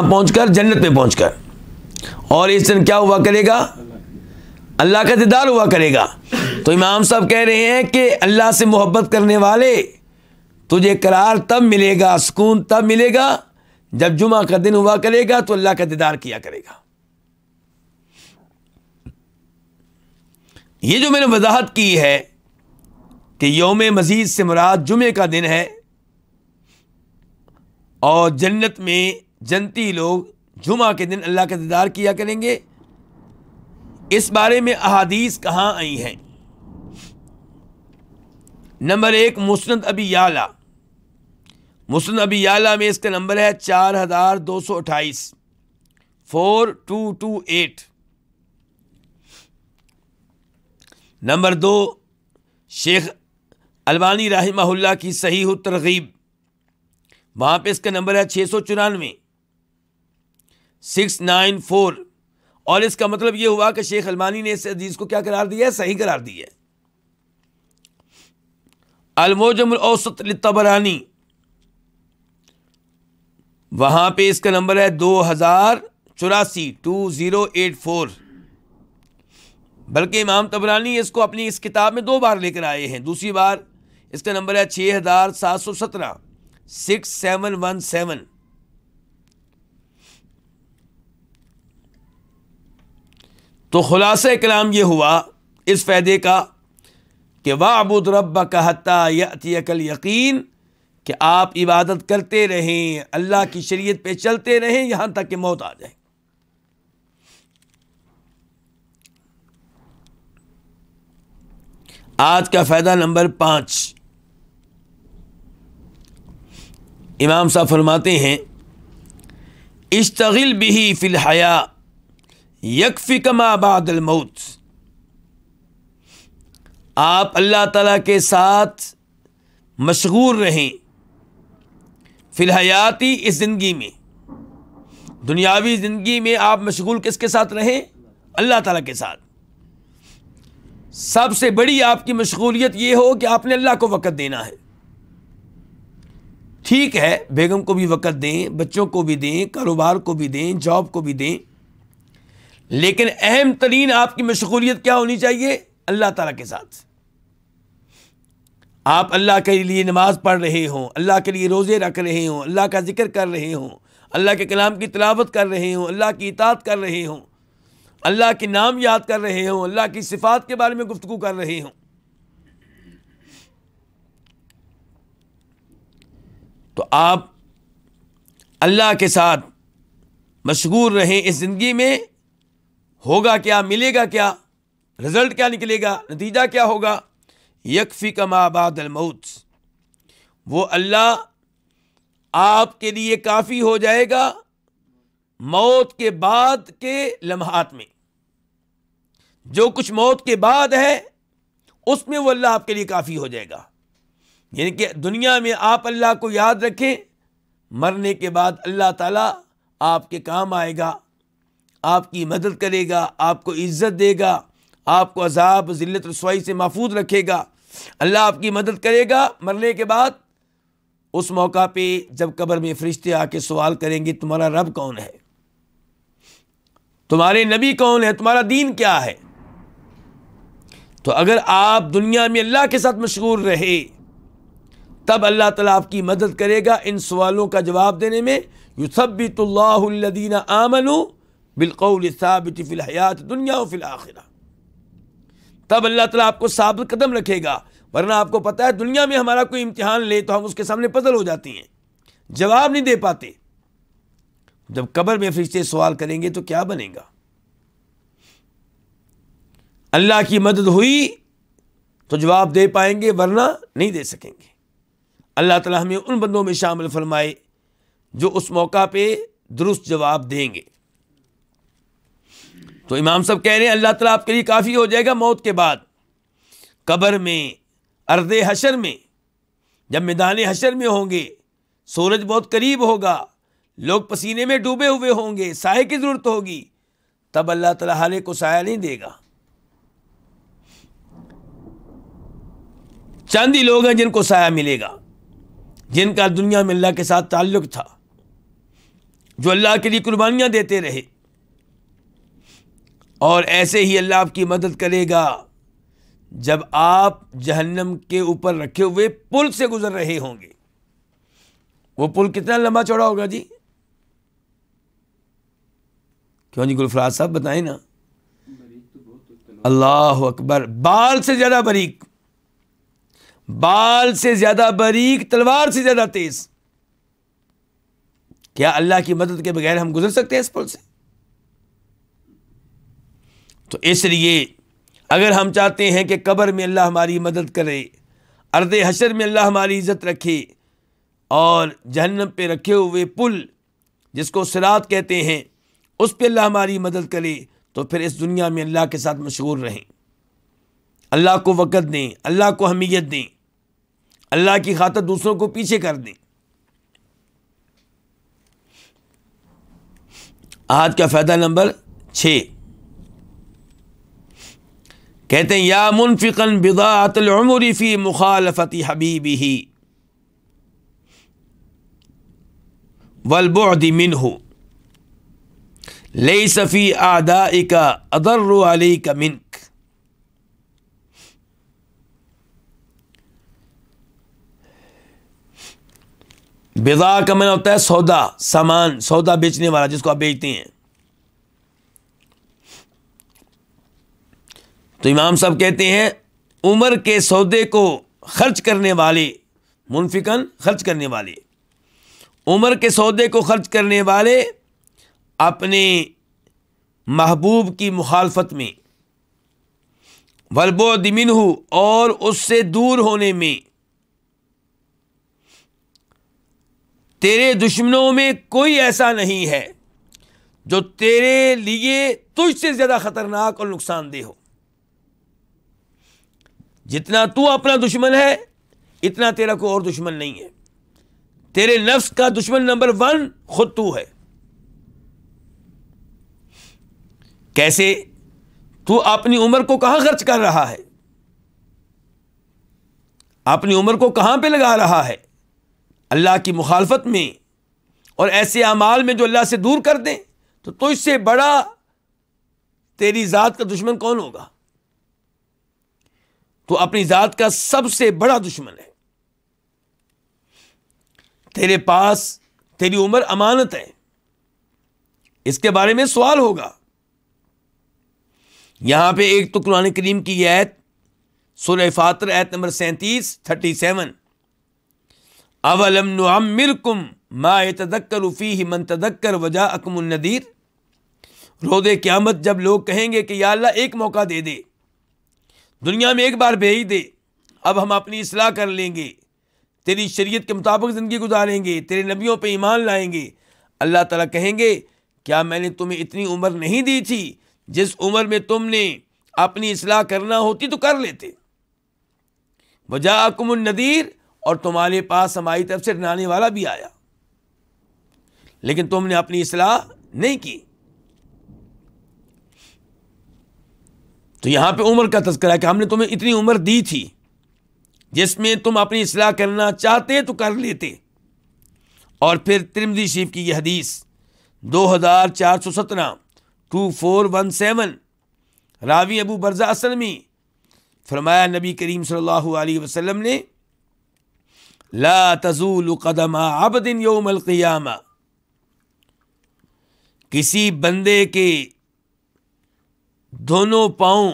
Speaker 2: پہنچ کر؟ جنت میں پہنچ کر. اور اس دن کیا ہوا کرے گا؟ اللہ کا دیدار ہوا کرے گا. تو امام صاحب کہہ رہے ہیں کہ اللہ سے محبت کرنے والے تجھے قرار تب ملے گا، سکون تب ملے گا جب جمعہ کا دن ہوا کرے گا تو اللہ کا دیدار کیا کرے گا. یہ جو میں نے وضاحت کی ہے کہ یوم مزید سے مراد جمعے کا دن ہے، اور جنت میں جنتی لوگ جمعہ کے دن اللہ کا دیدار کیا کریں گے، اس بارے میں احادیث کہاں آئی ہیں؟ نمبر 1 مسند ابی یعلا. مسند ابی یعلا میں اس کا نمبر ہے 4228 4228. نمبر 2 شیخ البانی رحمہ اللہ کی صحیح الترغیب، وہاں پہ اس کا نمبر ہے 694 694. اور اس کا مطلب یہ ہوا کہ شیخ البانی نے اس حدیث کو کیا قرار دیا ہے؟ صحیح قرار دیا ہے. المعجم الاوسط للطبرانی، وہاں پہ اس کا نمبر ہے 2084 2084. بلکہ امام طبرانی اس کو اپنی اس کتاب میں 2 بار لے کر آئے ہیں. دوسری بار اس کا نمبر ہے 6717 6717. تو خلاصہ کلام یہ ہوا اس فائدے کا کہ وَاعْبُدْ رَبَّكَ حَتَّى يَأْتِيَكَ الْيَقِينُ، کہ آپ عبادت کرتے رہیں، اللہ کی شریعت پہ چلتے رہیں یہاں تک کہ موت آ جائے. آج کا فائدہ نمبر 5. امام صاحب فرماتے ہیں اشتغل به فی الحیاء یکفک ما بعد الموت. آپ اللہ تعالیٰ کے ساتھ مشغول رہیں فی الحیاتی، اس زندگی میں، دنیاوی زندگی میں آپ مشغول کس کے ساتھ رہیں؟ اللہ تعالیٰ کے ساتھ. سب سے بڑی آپ کی مشغولیت یہ ہو کہ آپ نے اللہ کو وقت دینا ہے. ٹھیک ہے بیگم کو بھی وقت دیں، بچوں کو بھی دیں، کاروبار کو بھی دیں، جاب کو بھی دیں، لیکن اہم ترین آپ کی مشغولیت کیا ہونی چاہیے؟ اللہ تعالیٰ کے ساتھ. آپ اللہ کے لیے نماز پڑھ رہے ہوں، اللہ کے لیے روزے رکھ رہے ہوں، اللہ کا ذکر کر رہے ہوں، اللہ کے کلام کی تلاوت کر رہے ہوں، اللہ کی اطاعت کر رہے ہوں، اللہ کے نام یاد کر رہے ہوں، اللہ کی صفات کے بارے میں گفتگو کر رہے ہوں. تو آپ اللہ کے ساتھ مشغول رہیں اس زندگی میں. ہوگا کیا؟ ملے گا کیا؟ رزلٹ کیا نکلے گا؟ نتیجہ کیا ہوگا؟ یکفیک ما بعد الموت، وہ اللہ آپ کے لیے کافی ہو جائے گا موت کے بعد کے لمحات میں. جو کچھ موت کے بعد ہے اس میں وہ اللہ آپ کے لیے کافی ہو جائے گا. یعنی کہ دنیا میں آپ اللہ کو یاد رکھیں، مرنے کے بعد اللہ تعالیٰ آپ کے کام آئے گا، آپ کی مدد کرے گا، آپ کو عزت دے گا، آپ کو عذاب ذلت رسوائی سے محفوظ رکھے گا. اللہ آپ کی مدد کرے گا مرنے کے بعد. اس موقع پہ جب قبر میں فرشتے آ کے سوال کریں گے تمہارا رب کون ہے، تمہارے نبی کون ہے، تمہارا دین کیا ہے. تو اگر آپ دنیا میں اللہ کے ساتھ مشغول رہے تب اللہ تعالیٰ آپ کی مدد کرے گا ان سوالوں کا جواب دینے میں. یثبت اللہ الذین آمنوا بالقول الثابت فی الحیات الدنیا وفی الآخرہ. تب اللہ تعالیٰ آپ کو ثابت قدم رکھے گا. ورنہ آپ کو پتہ ہے دنیا میں ہمارا کوئی امتحان لے تو ہم اس کے سامنے پزل ہو جاتی ہیں، جواب نہیں دے پاتے. جب قبر میں فرشتے سوال کریں گے تو کیا بنے گا؟ اللہ کی مدد ہوئی تو جواب دے پائیں گے، ورنہ نہیں دے سکیں گے. اللہ تعالیٰ ہمیں ان بندوں میں شامل فرمائے جو اس موقع پہ درست جواب دیں گے. تو امام صاحب کہہ رہے ہیں اللہ تعالیٰ آپ کے لیے کافی ہو جائے گا موت کے بعد. قبر میں، ارض حشر میں، جب میدان حشر میں ہوں گے، سورج بہت قریب ہوگا، لوگ پسینے میں ڈوبے ہوئے ہوں گے، سائے کی ضرورت ہوگی، تب اللہ تعالیٰ ہر ایک کو سایہ نہیں دے گا. چند ہی لوگ ہیں جن کو سایہ ملے گا، جن کا دنیا میں اللہ کے ساتھ تعلق تھا، جو اللہ کے لیے قربانیاں دیتے رہے. اور ایسے ہی اللہ آپ کی مدد کرے گا جب آپ جہنم کے اوپر رکھے ہوئے پل سے گزر رہے ہوں گے. وہ پل کتنا لمبا چوڑا ہوگا جی؟ کیوں جی گلفراز صاحب بتائیں نا. اللہ اکبر، بال سے زیادہ باریک، بال سے زیادہ باریک، تلوار سے زیادہ تیز. کیا اللہ کی مدد کے بغیر ہم گزر سکتے ہیں اس پل سے؟ تو اس لیے اگر ہم چاہتے ہیں کہ قبر میں اللہ ہماری مدد کرے، ارض حشر میں اللہ ہماری عزت رکھے، اور جہنم پہ رکھے ہوئے پل جس کو صراط کہتے ہیں اس پہ اللہ ہماری مدد کرے، تو پھر اس دنیا میں اللہ کے ساتھ مشغول رہیں، اللہ کو وقت دیں، اللہ کو اہمیت دیں، اللہ کی خاطر دوسروں کو پیچھے کر دیں. آج کا فائدہ نمبر 6 کہتے ہیں یا منفقا بضاعت العمر فی مخالفت حبیبہ والبعد منہ لیس فی اعدائک اضر علیک منک. بضاع کا معنی ہوتا ہے سودا، سامان، سودا بیچنے والا جس کو آپ بیچتے ہیں. تو امام صاحب کہتے ہیں عمر کے سودے کو خرچ کرنے والے، منفقاً خرچ کرنے والے، عمر کے سودے کو خرچ کرنے والے اپنے محبوب کی مخالفت میں، والبعد منہ اور اس سے دور ہونے میں. تیرے دشمنوں میں کوئی ایسا نہیں ہے جو تیرے لیے تجھ سے زیادہ خطرناک اور نقصان دہ ہو. جتنا تو اپنا دشمن ہے اتنا تیرا کوئی اور دشمن نہیں ہے. تیرے نفس کا دشمن نمبر 1 خود تو ہے. کیسے؟ تو اپنی عمر کو کہاں خرچ کر رہا ہے؟ اپنی عمر کو کہاں پہ لگا رہا ہے؟ اللہ کی مخالفت میں اور ایسے اعمال میں جو اللہ سے دور کر دیں. تو تجھ سے بڑا تیری ذات کا دشمن کون ہوگا؟ تو اپنی ذات کا سب سے بڑا دشمن ہے. تیرے پاس تیری عمر امانت ہے، اس کے بارے میں سوال ہوگا. یہاں پہ ایک تو قرآن کریم کی یہ آیت سورہ فاطر آیت نمبر 37 اولم نعمرکم ما یتذکر فیہ من تذکر وجاءکم النذیر. روز قیامت جب لوگ کہیں گے کہ یا اللہ ایک موقع دے دے، دنیا میں ایک بار بھیج دے، اب ہم اپنی اصلاح کر لیں گے، تیری شریعت کے مطابق زندگی گزاریں گے، تیرے نبیوں پہ ایمان لائیں گے۔ اللہ تعالیٰ کہیں گے کیا میں نے تمہیں اتنی عمر نہیں دی تھی؟ جس عمر میں تم نے اپنی اصلاح کرنا ہوتی تو کر لیتے۔ وجاءکم النذیر، اور تمہارے پاس ہماری طرف سے ڈرانے والا بھی آیا، لیکن تم نے اپنی اصلاح نہیں کی۔ تو یہاں پہ عمر کا تذکرہ ہے کہ ہم نے تمہیں اتنی عمر دی تھی جس میں تم اپنی اصلاح کرنا چاہتے تو کر لیتے۔ اور پھر ترمذی شریف کی یہ حدیث 2417 2417، راوی ابو برزہ اسلمی، فرمایا نبی کریم صلی اللہ علیہ وسلم نے لا تزول قدم عبد یوم القیامہ، کسی بندے کے دونوں پاؤں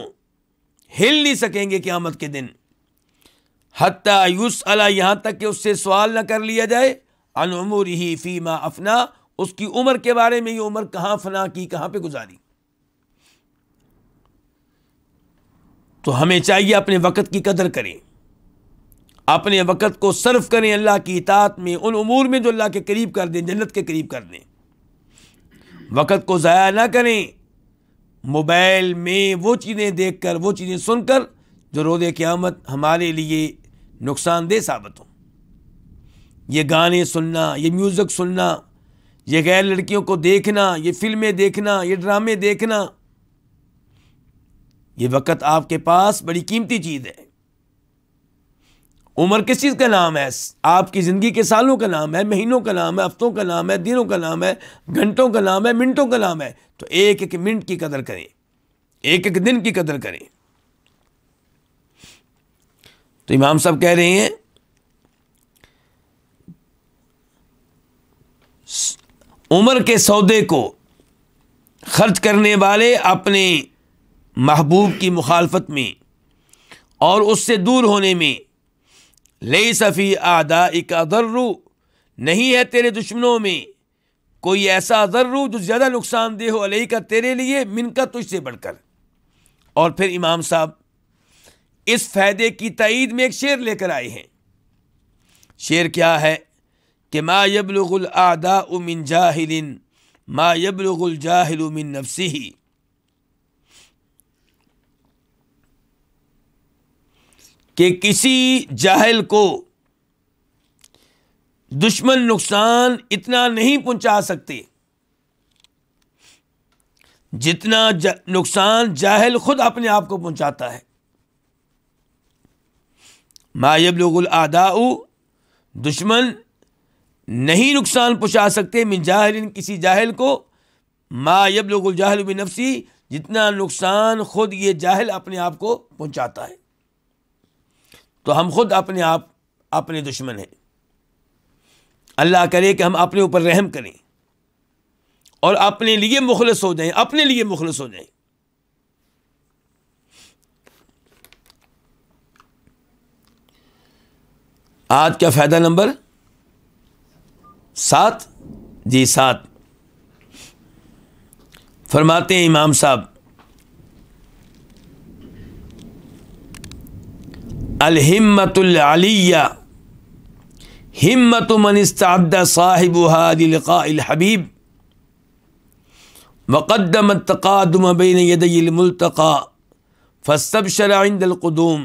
Speaker 2: ہل نہیں سکیں گے قیامت کے دن، حتیٰ یسأل، یہاں تک کہ اس سے سوال نہ کر لیا جائے، عن عمرہ فیما افنا، اس کی عمر کے بارے میں، یہ عمر کہاں فنا کی، کہاں پہ گزاری۔ تو ہمیں چاہیے اپنے وقت کی قدر کریں، اپنے وقت کو صرف کریں اللہ کی اطاعت میں، ان امور میں جو اللہ کے قریب کر دیں، جنت کے قریب کر دیں۔ وقت کو ضائع نہ کریں موبائل میں وہ چیزیں دیکھ کر، وہ چیزیں سن کر جو روز قیامت ہمارے لیے نقصان دہ ثابت ہوں۔ یہ گانے سننا، یہ میوزک سننا، یہ غیر لڑکیوں کو دیکھنا، یہ فلمیں دیکھنا، یہ ڈرامے دیکھنا، یہ وقت آپ کے پاس بڑی قیمتی چیز ہے۔ عمر کس چیز کا نام ہے؟ آپ کی زندگی کے سالوں کا نام ہے، مہینوں کا نام ہے، ہفتوں کا نام ہے، دنوں کا نام ہے، گھنٹوں کا نام ہے، منٹوں کا نام ہے۔ تو ایک ایک منٹ کی قدر کریں، ایک ایک دن کی قدر کریں۔ تو امام صاحب کہہ رہے ہیں عمر کے سودے کو خرچ کرنے والے اپنے محبوب کی مخالفت میں اور اس سے دور ہونے میں، لیس فی اعدائک ضر، نہیں ہے تیرے دشمنوں میں کوئی ایسا ضر جو زیادہ نقصان دہ ہو علیہ کا، تیرے لیے، من کا، تجھ سے بڑھ کر۔ اور پھر امام صاحب اس فائدے کی تائید میں ایک شعر لے کر آئے ہیں۔ شعر کیا ہے کہ ما یبلغ الاعداء من جاہل ما یبلغ الجاہل من نفسہ، کہ کسی جاہل کو دشمن نقصان اتنا نہیں پہنچا سکتے جتنا نقصان جاہل خود اپنے آپ کو پہنچاتا ہے۔ ما یبلغ الاعداء، دشمن نہیں نقصان پہنچا سکتے، من جاہل، کسی جاہل کو، ما یبلغ الجاہل بنفسی، جتنا نقصان خود یہ جاہل اپنے آپ کو پہنچاتا ہے۔ تو ہم خود اپنے آپ اپنے دشمن ہیں۔ اللہ کرے کہ ہم اپنے اوپر رحم کریں اور اپنے لیے مخلص ہو جائیں، اپنے لیے مخلص ہو جائیں۔ آج کا فائدہ نمبر 7، جی 7، فرماتے ہیں امام صاحب الہمت العلیہ ہمت من استعد صاحبها للقاء الحبیب وقدم التقادم بین یدی الملتقى فاستبشر عند القدوم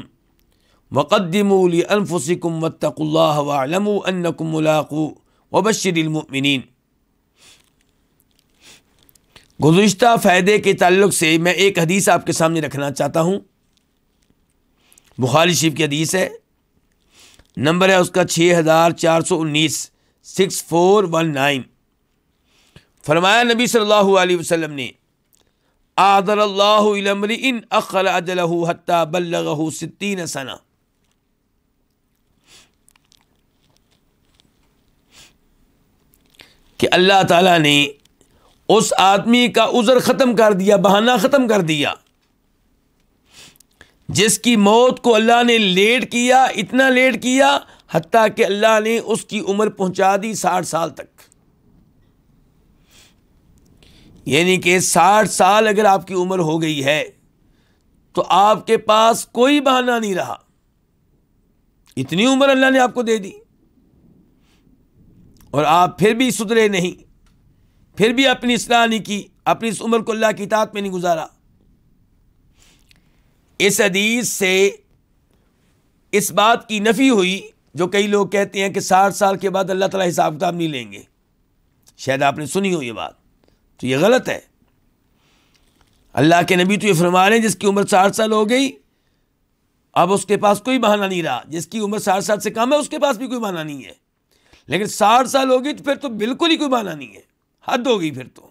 Speaker 2: وقدموا لانفسکم واتقوا اللہ واعلموا انکم ملاقو وبشر المؤمنین۔ گزشتہ فائدے کے تعلق سے میں ایک حدیث آپ کے سامنے رکھنا چاہتا ہوں۔ بخاری شریف کی حدیث ہے، نمبر ہے اس کا 6419، 6419۔ فرمایا نبی صلی اللہ علیہ وسلم نے اعذر اللہ الی امرئ اخر اجلہ حتی بلغہ 60 سنہ، کہ اللہ تعالیٰ نے اس آدمی کا عذر ختم کر دیا، بہانہ ختم کر دیا جس کی موت کو اللہ نے لیٹ کیا، اتنا لیٹ کیا حتیٰ کہ اللہ نے اس کی عمر پہنچا دی 60 سال تک۔ یعنی کہ 60 سال اگر آپ کی عمر ہو گئی ہے تو آپ کے پاس کوئی بہانہ نہیں رہا، اتنی عمر اللہ نے آپ کو دے دی اور آپ پھر بھی سدھرے نہیں، پھر بھی اپنی اصلاح نہیں کی، اپنی اس عمر کو اللہ کی اطاعت میں نہیں گزارا۔ اس حدیث سے اس بات کی نفی ہوئی جو کئی لوگ کہتے ہیں کہ 60 سال کے بعد اللہ تعالیٰ حساب کتاب نہیں لیں گے۔ شاید آپ نے سنی ہو یہ بات، تو یہ غلط ہے۔ اللہ کے نبی تو یہ فرما رہے ہیں جس کی عمر 60 سال ہو گئی اب اس کے پاس کوئی بہانہ نہیں رہا، جس کی عمر 60 سال سے کم ہے اس کے پاس بھی کوئی بہانہ نہیں ہے، لیکن 60 سال ہو گئی تو پھر تو بالکل ہی کوئی بہانہ نہیں ہے، حد ہو گئی پھر تو۔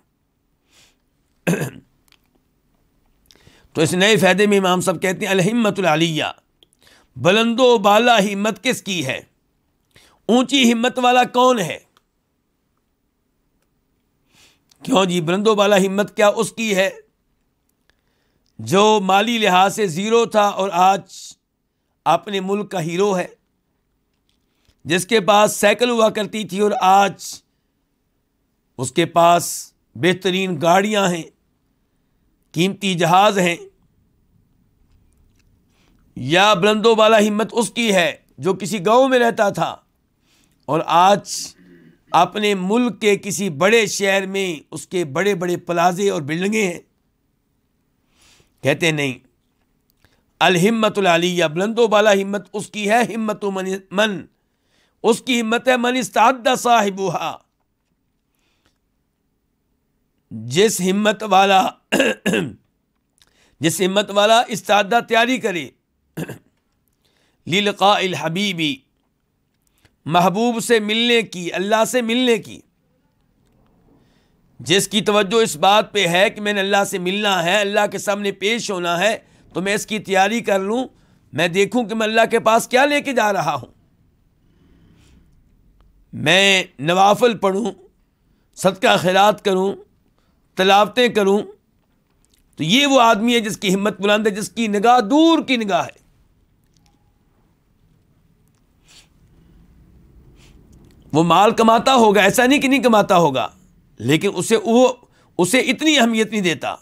Speaker 2: تو اس نئے فائدے میں امام صاحب کہتے ہیں الہمت العلیہ، بلند و بالا ہمت کس کی ہے؟ اونچی ہمت والا کون ہے؟ کیوں جی بلند و بالا ہمت کیا اس کی ہے جو مالی لحاظ سے زیرو تھا اور آج اپنے ملک کا ہیرو ہے، جس کے پاس سائیکل ہوا کرتی تھی اور آج اس کے پاس بہترین گاڑیاں ہیں، قیمتی جہاز ہیں؟ یا بلند و بالا ہمت اس کی ہے جو کسی گاؤں میں رہتا تھا اور آج اپنے ملک کے کسی بڑے شہر میں اس کے بڑے بڑے پلازے اور بلڈنگیں ہیں؟ کہتے ہیں نہیں، الہمت العلیہ، بلند و بالا ہمت اس کی ہے، ہمت من اس کی ہمت ہے من استعد صاحبها، جس ہمت والا استعدہ تیاری کرے للقاء الحبیبی، محبوب سے ملنے کی، اللہ سے ملنے کی، جس کی توجہ اس بات پہ ہے کہ میں نے اللہ سے ملنا ہے، اللہ کے سامنے پیش ہونا ہے، تو میں اس کی تیاری کر لوں، میں دیکھوں کہ میں اللہ کے پاس کیا لے کے جا رہا ہوں، میں نوافل پڑھوں، صدقہ خیرات کروں، تلاوتیں کروں۔ تو یہ وہ آدمی ہے جس کی ہمت بلند ہے، جس کی نگاہ دور کی نگاہ ہے۔ وہ مال کماتا ہوگا، ایسا نہیں کہ نہیں کماتا ہوگا، لیکن اسے اتنی اہمیت نہیں دیتا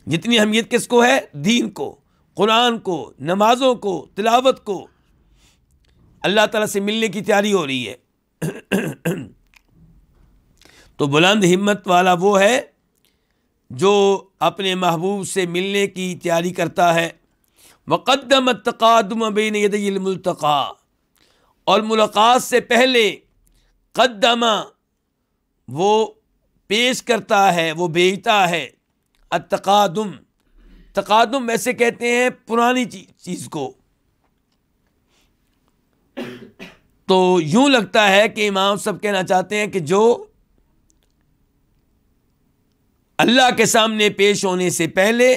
Speaker 2: جتنی اہمیت کس کو ہے؟ دین کو، قرآن کو، نمازوں کو، تلاوت کو۔ اللہ تعالیٰ سے ملنے کی تیاری ہو رہی ہے۔ تو بلند ہمت والا وہ ہے جو اپنے محبوب سے ملنے کی تیاری کرتا ہے۔ وقدم التقادم بین یدی الملتقی، اور ملاقات سے پہلے قدم وہ پیش کرتا ہے، وہ بھیجتا ہے۔ التقادم، تقادم ویسے کہتے ہیں پرانی چیز کو۔ تو یوں لگتا ہے کہ امام صاحب کہنا چاہتے ہیں کہ جو اللہ کے سامنے پیش ہونے سے پہلے،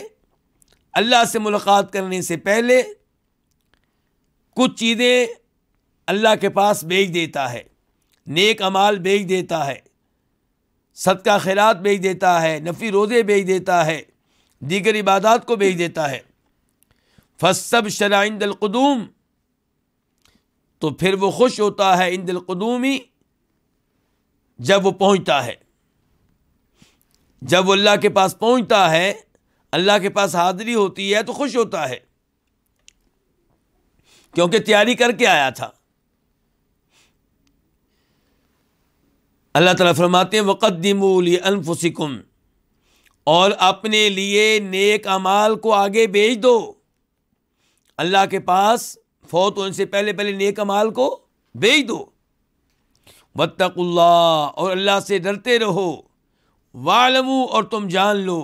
Speaker 2: اللہ سے ملاقات کرنے سے پہلے کچھ چیزیں اللہ کے پاس بھیج دیتا ہے، نیک اعمال بھیج دیتا ہے، صدقہ خیرات بھیج دیتا ہے، نفلی روزے بھیج دیتا ہے، دیگر عبادات کو بھیج دیتا ہے۔ فاستبشر عند القدوم، تو پھر وہ خوش ہوتا ہے عند القدومی، جب وہ پہنچتا ہے، جب وہ اللہ کے پاس پہنچتا ہے، اللہ کے پاس حاضری ہوتی ہے تو خوش ہوتا ہے، کیونکہ تیاری کر کے آیا تھا۔ اللہ تعالیٰ فرماتے ہیں وَقَدِّمُوا لِأَنفُسِكُمْ، اور اپنے لیے نیک اعمال کو آگے بھیج دو۔ اللہ کے پاس فوت ہونے سے پہلے نیک اعمال کو بھیج دو۔ وَاتَّقُوا اللَّهَ، اور اللہ سے ڈرتے رہو۔ وَاعْلَمُوا، اور تم جان لو،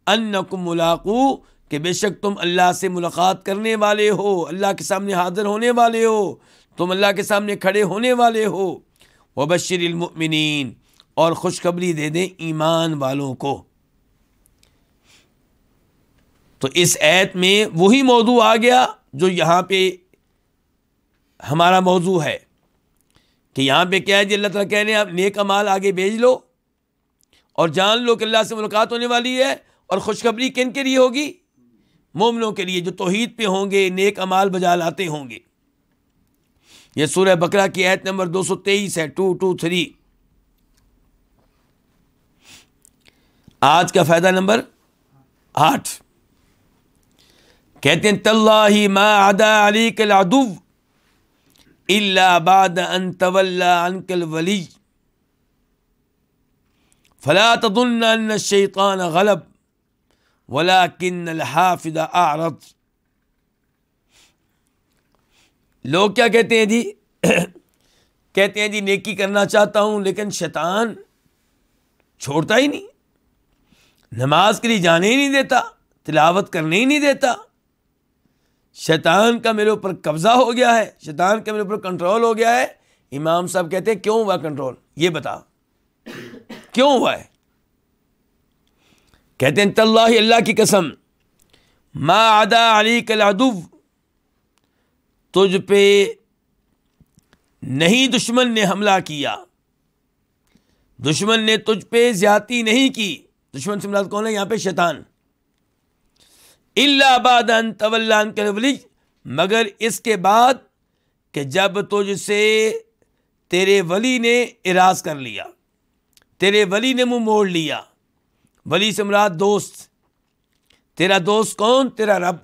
Speaker 2: أَنَّكُمْ مُلَاقُوهُ، کہ بے شک تم اللہ سے ملاقات کرنے والے ہو، اللہ کے سامنے حاضر ہونے والے ہو، تم اللہ کے سامنے کھڑے ہونے والے ہو۔ وَبَشِّرِ الْمُؤْمِنِينَ، اور خوشخبری دے دیں ایمان والوں کو۔ تو اس آیت میں وہی موضوع آ گیا جو یہاں پہ ہمارا موضوع ہے، کہ یہاں پہ کیا ہے جی، اللہ تعالیٰ کہہ رہے ہیں آپ نیک اعمال آگے بھیج لو اور جان لو کہ اللہ سے ملاقات ہونے والی ہے۔ اور خوشخبری کن کے لیے ہوگی؟ مومنوں کے لیے جو توحید پہ ہوں گے، نیک اعمال بجا لاتے ہوں گے۔ یہ سورہ بقرہ کی آیت نمبر 223 ہے، 223۔ آج کا فائدہ نمبر 8، کہتے ہیں تاللہ ما عدا علیک العدو، الا بعد ان تولى عنك الولي فلا تظن ان الشیطان غلب ولكن الحافظ اعرض. لوگ کیا کہتے ہیں جی؟ کہتے ہیں جی نیکی کرنا چاہتا ہوں لیکن شیطان چھوڑتا ہی نہیں، نماز کے لیے جانے ہی نہیں دیتا، تلاوت کرنے ہی نہیں دیتا، شیطان کا میرے اوپر قبضہ ہو گیا ہے، شیطان کا میرے اوپر کنٹرول ہو گیا ہے. امام صاحب کہتے ہیں کیوں ہوا کنٹرول؟ یہ بتا کیوں ہوا ہے؟ کہتے ہیں تاللہ، اللہ کی قسم، ما عدا علیک العدو، تجھ پہ نہیں دشمن نے حملہ کیا، دشمن نے تجھ پہ زیادتی نہیں کی. دشمن سے مراد کون ہے یہاں پہ؟ شیطان. الا بعد ان تولى عنك الولي، مگر اس کے بعد کہ جب تجھ سے تیرے ولی نے اراض کر لیا، تیرے ولی نے منہ موڑ لیا. ولی سے مراد دوست. تیرا دوست کون؟ تیرا رب.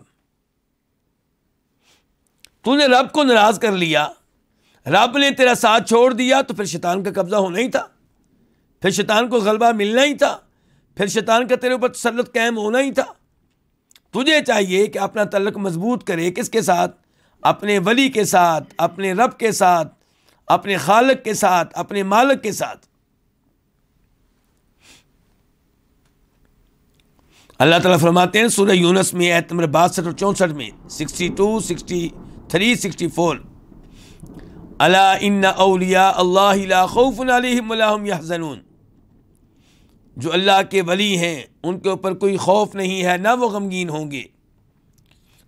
Speaker 2: تو نے رب کو ناراض کر لیا، رب نے تیرا ساتھ چھوڑ دیا، تو پھر شیطان کا قبضہ ہونا ہی تھا، پھر شیطان کو غلبہ ملنا ہی تھا، پھر شیطان کا تیرے اوپر تسلط قائم ہونا ہی تھا. تجھے چاہیے کہ اپنا تعلق مضبوط کرے. کس کے ساتھ؟ اپنے ولی کے ساتھ، اپنے رب کے ساتھ، اپنے خالق کے ساتھ، اپنے مالک کے ساتھ. اللہ تعالیٰ فرماتے ہیں سورہ یونس میں آیت نمبر 62 اور 64 میں، 62، 63، 64، الا ان اولیاء اللہ لا خوف علیہم ولا هم یحزنون. جو اللہ کے ولی ہیں ان کے اوپر کوئی خوف نہیں ہے، نہ وہ غمگین ہوں گے.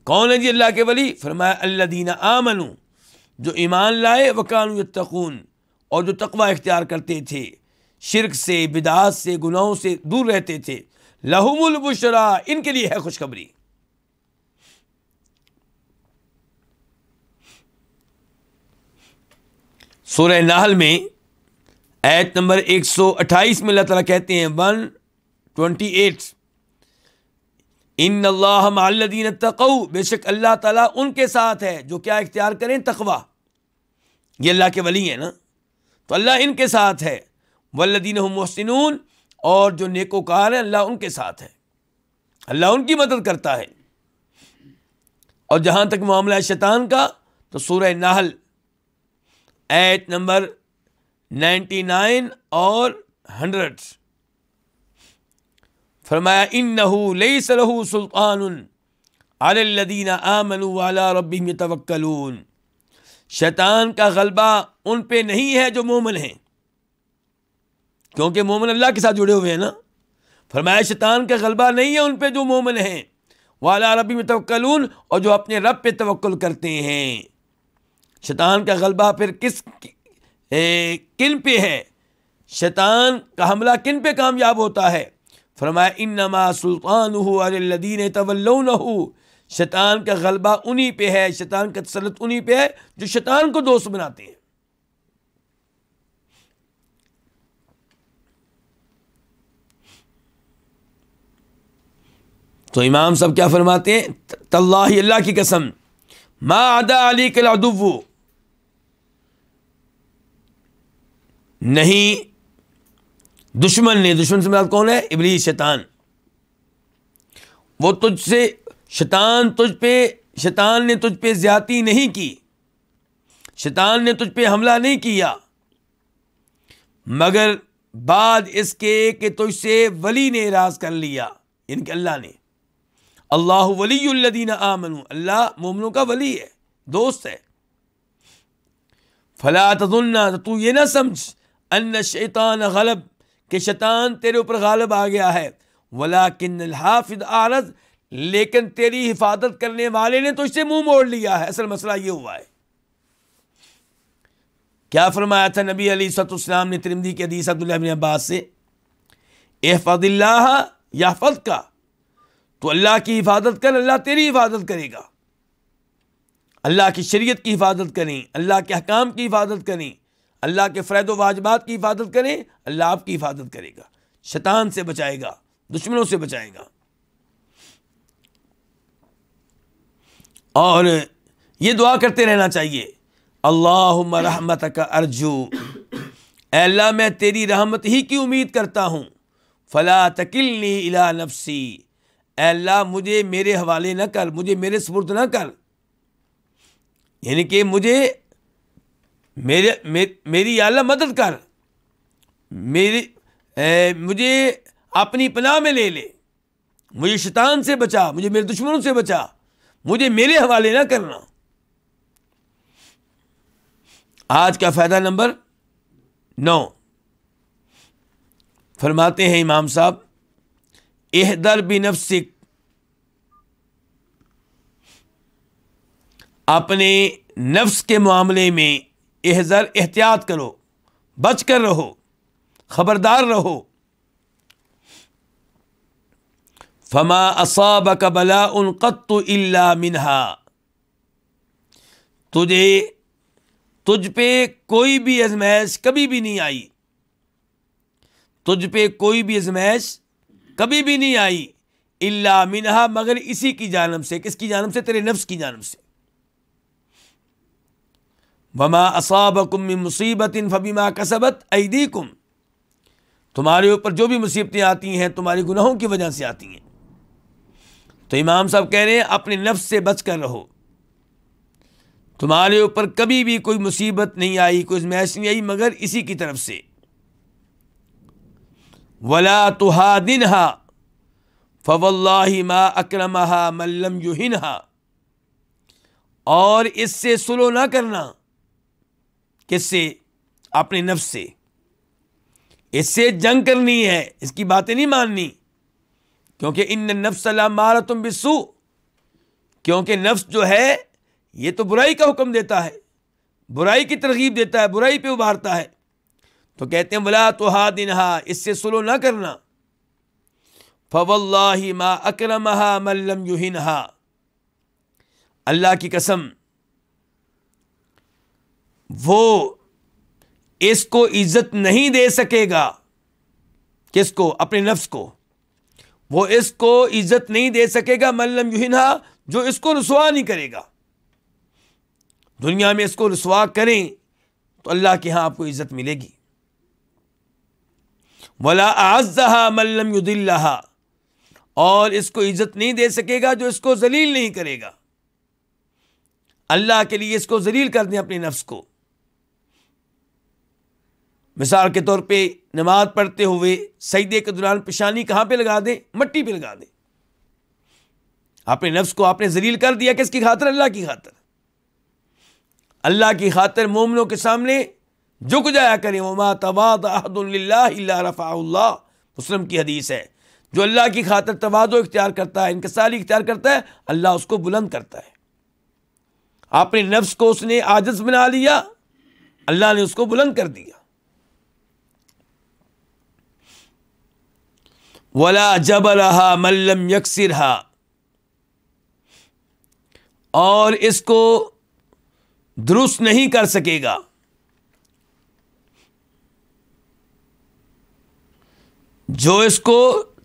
Speaker 2: کون ہے جی اللہ کے ولی؟ فرمایا الذین آمنوا، جو ایمان لائے، وکانوا یتقون، اور جو تقوی اختیار کرتے تھے، شرک سے، بدعات سے، گناہوں سے دور رہتے تھے. لہم البشری، ان کے لیے ہے خوشخبری. سورہ نحل میں آیت نمبر 128 میں اللہ تعالیٰ کہتے ہیں 128، ان اللہ مع الذین اتقوا، بے شک اللہ تعالیٰ ان کے ساتھ ہے جو کیا اختیار کریں؟ تقوی. یہ اللہ کے ولی ہیں نا، تو اللہ ان کے ساتھ ہے. والذین هم محسنون، اور جو نیکوکار ہیں اللہ ان کے ساتھ ہے، اللہ ان کی مدد کرتا ہے. اور جہاں تک معاملہ ہے شیطان کا، تو سورہ نحل آیت نمبر 99 اور 100 فرمایا انہ لیس لہ سلطان علی الذین آمنوا وعلی ربہم یتوکلون. شیطان کا غلبہ ان پہ نہیں ہے جو مومن ہیں، کیونکہ مومن اللہ کے ساتھ جڑے ہوئے ہیں نا. فرمایا شیطان کا غلبہ نہیں ہے ان پہ جو مومن ہیں، وعلی ربہم یتوکلون، اور جو اپنے رب پہ توکل کرتے ہیں. شیطان کا غلبہ پھر کن پہ ہے؟ شیطان کا حملہ کن پہ کامیاب ہوتا ہے؟ فرمایا انما سلطانہ علی الذین یتولونہ، شیطان کا غلبہ انہی پہ ہے، شیطان کا تسلط انہی پہ ہے جو شیطان کو دوست بناتے ہیں. تو امام صاحب کیا فرماتے ہیں؟ تاللہ، اللہ کی قسم، ما عدا علیک العدو، نہیں دشمن نے، دشمن سے مراد کون ہے؟ ابلیس، شیطان. وہ تجھ سے، شیطان نے تجھ پہ زیادتی نہیں کی، شیطان نے تجھ پہ حملہ نہیں کیا، مگر بعد اس کے کہ تجھ سے ولی نے اراض کر لیا، یعنی کہ اللہ نے. اللہ ولی الذین آمنوا، اللہ مومنوں کا ولی ہے، دوست ہے. فلا تظن، تو یہ نہ سمجھ، ان الشیطان غلب، کہ شیطان تیرے اوپر غالب آ گیا ہے. ولکن الحافظ اعرض، لیکن تیری حفاظت کرنے والے نے تو اس سے منہ موڑ لیا ہے. اصل مسئلہ یہ ہوا ہے. کیا فرمایا تھا نبی علیہ الصلوۃ والسلام نے ترمذی کی حدیث عبداللہ بن عباس سے؟ احفظ اللہ یحفظک، تو اللہ کی حفاظت کر، اللہ تیری حفاظت کرے گا. اللہ کی شریعت کی حفاظت کریں، اللہ کے احکام کی حفاظت کریں، اللہ کے فرائض و واجبات کی حفاظت کریں، اللہ آپ کی حفاظت کرے گا، شیطان سے بچائے گا، دشمنوں سے بچائے گا. اور یہ دعا کرتے رہنا چاہیے. اللہم رحمتک ارجو، اے اللہ میں تیری رحمت ہی کی امید کرتا ہوں، فلا تکلنی الی نفسی، اے اللہ مجھے میرے حوالے نہ کر، مجھے میرے سپرد نہ کر، یعنی کہ مجھے میری یا اللہ مدد کر، مجھے اپنی پناہ میں لے لے، مجھے شیطان سے بچا، مجھے میرے دشمنوں سے بچا، مجھے میرے حوالے نہ کرنا۔ آج کا فائدہ نمبر 9، فرماتے ہیں امام صاحب، احذر بنفسک، اپنے نفس کے معاملے میں احذر احتیاط کرو، بچ کر رہو، خبردار رہو۔ فما اصابک بلاء قط الا منہا، تجھ پہ کوئی بھی آزمائش کبھی بھی نہیں آئی، تجھ پہ کوئی بھی آزمائش کبھی بھی نہیں آئی، الا منہا، مگر اسی کی جانب سے۔ کس کی جانب سے؟ تیرے نفس کی جانب سے۔ وما اصابکم من مصیبت فبما کسبت ایدیکم، تمہارے اوپر جو بھی مصیبتیں آتی ہیں تمہارے گناہوں کی وجہ سے آتی ہیں۔ تو امام صاحب کہہ رہے ہیں اپنے نفس سے بچ کر رہو، تمہارے اوپر کبھی بھی کوئی مصیبت نہیں آئی، کوئی آزمائش نہیں آئی مگر اسی کی طرف سے۔ ولا تحادنها فواللہ ما اکرمها من لم يهنها، اور اس سے سلو نہ کرنا، کس سے؟ اپنے نفس سے، اس سے جنگ کرنی ہے، اس کی باتیں نہیں ماننی، کیونکہ ان النفس لامارۃ بالسوء، کیونکہ نفس جو ہے یہ تو برائی کا حکم دیتا ہے، برائی کی ترغیب دیتا ہے، برائی پہ ابھارتا ہے۔ تو کہتے ہیں ولا تحادنها، اس سے سلو نہ کرنا، فواللہ ما اکرمها من لم يهنها، اللہ کی قسم وہ اس کو عزت نہیں دے سکے گا۔ کس کو؟ اپنے نفس کو۔ وہ اس کو عزت نہیں دے سکے گا، من لم يهنها، جو اس کو رسوا نہیں کرے گا۔ دنیا میں اس کو رسوا کریں تو اللہ کے ہاں آپ کو عزت ملے گی۔ ولا اعزها من لم يذلها، اور اس کو عزت نہیں دے سکے گا جو اس کو ذلیل نہیں کرے گا۔ اللہ کے لیے اس کو ذلیل کر دیں اپنے نفس کو۔ مثال کے طور پہ نماز پڑھتے ہوئے سجدے کے دوران پیشانی کہاں پہ لگا دیں؟ مٹی پہ لگا دیں۔ اپنے نفس کو آپ نے ذلیل کر دیا، کس کی خاطر؟ اللہ کی خاطر۔ اللہ کی خاطر مومنوں کے سامنے جھک جایا کریں۔ وما تواضع احد للہ الا رفعہ اللہ، مسلم کی حدیث ہے، جو اللہ کی خاطر تواضع اختیار کرتا ہے، انکساری اختیار کرتا ہے، اللہ اس کو بلند کرتا ہے۔ اپنے نفس کو اس نے عاجز بنا لیا، اللہ نے اس کو بلند کر دیا۔ ولا جبرها من لم یکسرها، اور اس کو درست نہیں کر سکے گا، جو اس کو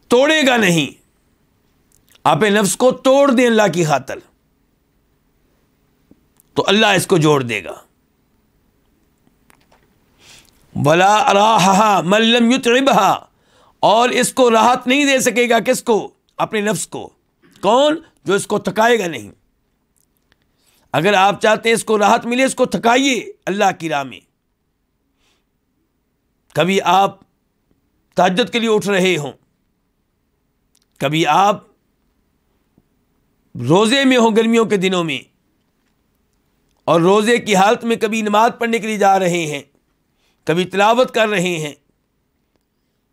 Speaker 2: توڑے گا نہیں۔ اپنے نفس کو توڑ دیں اللہ کی خاطر تو اللہ اس کو جوڑ دے گا۔ ولا اراحها من لم یتعبها، اور اس کو راحت نہیں دے سکے گا، کس کو؟ اپنے نفس کو۔ کون؟ جو اس کو تھکائے گا نہیں۔ اگر آپ چاہتے ہیں اس کو راحت ملے، اس کو تھکائیے اللہ کی راہ میں۔ کبھی آپ تہجد کے لیے اٹھ رہے ہوں، کبھی آپ روزے میں ہوں گرمیوں کے دنوں میں، اور روزے کی حالت میں کبھی نماز پڑھنے کے لیے جا رہے ہیں، کبھی تلاوت کر رہے ہیں،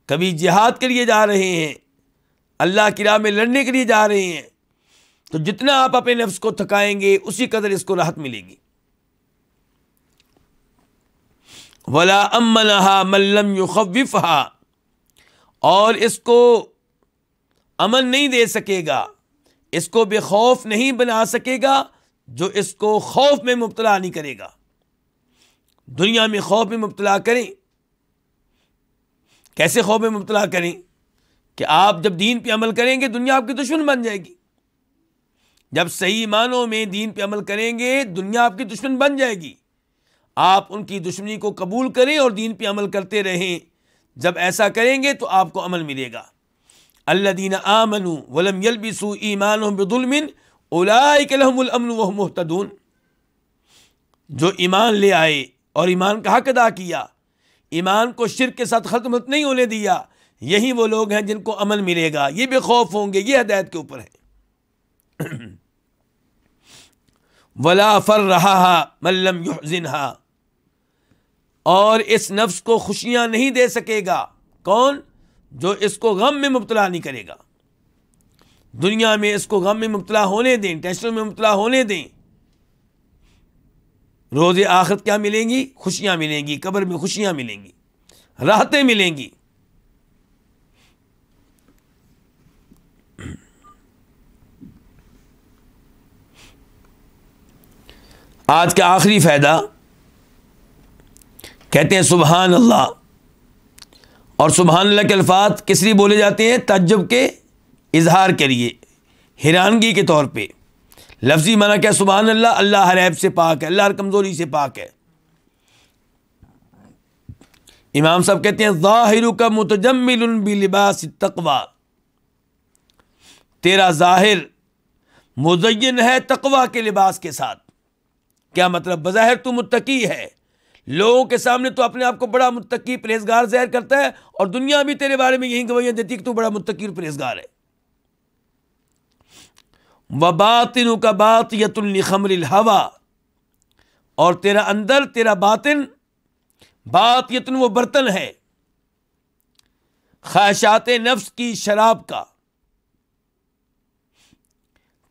Speaker 2: کبھی جہاد کے لیے جا رہے ہیں، اللہ کی راہ میں لڑنے کے لیے جا رہے ہیں، تو جتنا آپ اپنے نفس کو تھکائیں گے اسی قدر اس کو راحت ملے گی۔ ولا امنها من لم يخوفها، اور اس کو امن نہیں دے سکے گا، اس کو بے خوف نہیں بنا سکے گا جو اس کو خوف میں مبتلا نہیں کرے گا۔ دنیا میں خوف میں مبتلا کریں، کیسے خوف میں مبتلا کریں؟ کہ آپ جب دین پہ عمل کریں گے دنیا آپ کی دشمن بن جائے گی۔ جب صحیح معنوں میں دین پہ عمل کریں گے دنیا آپ کی دشمن بن جائے گی، آپ ان کی دشمنی کو قبول کریں اور دین پہ عمل کرتے رہیں. جب ایسا کریں گے تو آپ کو امن ملے گا. الذین آمنوا ولم یلبسوا ایمانہم بظلم اولئک لہم الامن وہم مہتدون. جو ایمان لے آئے اور ایمان کا حق ادا کیا, ایمان کو شرک کے ساتھ ختم نہیں ہونے دیا, یہی وہ لوگ ہیں جن کو امن ملے گا, یہ بے خوف ہوں گے, یہ ہدایت کے اوپر ہے. ولا فرحها من لم يحزنها, اور اس نفس کو خوشیاں نہیں دے سکے گا کون؟ جو اس کو غم میں مبتلا نہیں کرے گا. دنیا میں اس کو غم میں مبتلا ہونے دیں, ٹینشن میں مبتلا ہونے دیں. روز آخرت کیا ملیں گی؟ خوشیاں ملیں گی, قبر میں خوشیاں ملیں گی, راحتیں ملیں گی. آج کا آخری فائدہ کہتے ہیں سبحان اللہ. اور سبحان اللہ کے الفاظ کس لیے بولے جاتے ہیں؟ تعجب کے اظہار کے لیے, حیرانگی کے طور پہ. لفظی معنی کیا سبحان اللہ؟ اللہ ہر عیب سے پاک ہے, اللہ ہر کمزوری سے پاک ہے. امام صاحب کہتے ہیں ظاہرک متجمل بلباس التقوی, تیرا ظاہر مزین ہے تقوی کے لباس کے ساتھ. کیا مطلب؟ بظاہر تو متقی ہے, لوگوں کے سامنے تو اپنے آپ کو بڑا متقی پرہیزگار ظاہر کرتا ہے, اور دنیا بھی تیرے بارے میں یہی گواہیاں دیتی کہ تو بڑا متقی اور پرہیزگار ہے. وَبَاطِنُكَ بَاطِيَةٌ لِخَمْرِ الْهَوَىٰ, اور تیرا اندر, تیرا باطن, باطیتن وہ برتن ہے خواہشات نفس کی شراب کا.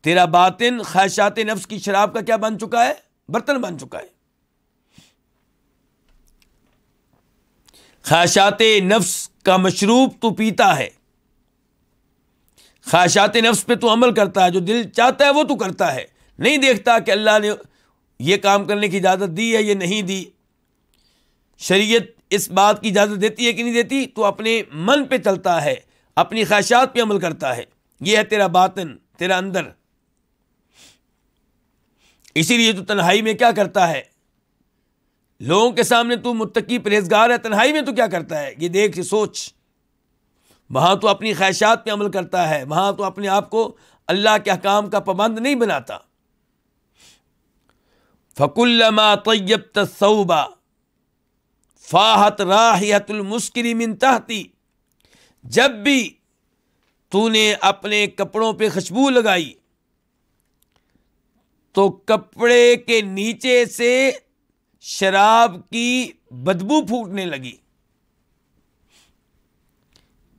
Speaker 2: تیرا باطن خواہشات نفس کی شراب کا کیا بن چکا ہے؟ برتن بن چکا ہے. خواہشات نفس کا مشروب تو پیتا ہے, خواہشات نفس پہ تو عمل کرتا ہے, جو دل چاہتا ہے وہ تو کرتا ہے, نہیں دیکھتا کہ اللہ نے یہ کام کرنے کی اجازت دی ہے یہ نہیں دی, شریعت اس بات کی اجازت دیتی ہے کہ نہیں دیتی. تو اپنے من پہ چلتا ہے, اپنی خواہشات پہ عمل کرتا ہے. یہ ہے تیرا باطن, تیرا اندر. اسی لیے تو تنہائی میں کیا کرتا ہے؟ لوگوں کے سامنے تو متقی پرہیزگار ہے, تنہائی میں تو کیا کرتا ہے؟ یہ دیکھ, یہ سوچ. وہاں تو اپنی خواہشات پہ عمل کرتا ہے, وہاں تو اپنے آپ کو اللہ کے احکام کا پابند نہیں بناتا. فَكُلَّمَا طَيَّبْتَ الثَّوْبَ فَاحَتْ رَائِحَةُ الْمُسْكِرِ مِنْ تَحْتِ, جب بھی تو نے اپنے کپڑوں پہ خوشبو لگائی تو کپڑے کے نیچے سے شراب کی بدبو پھوٹنے لگی.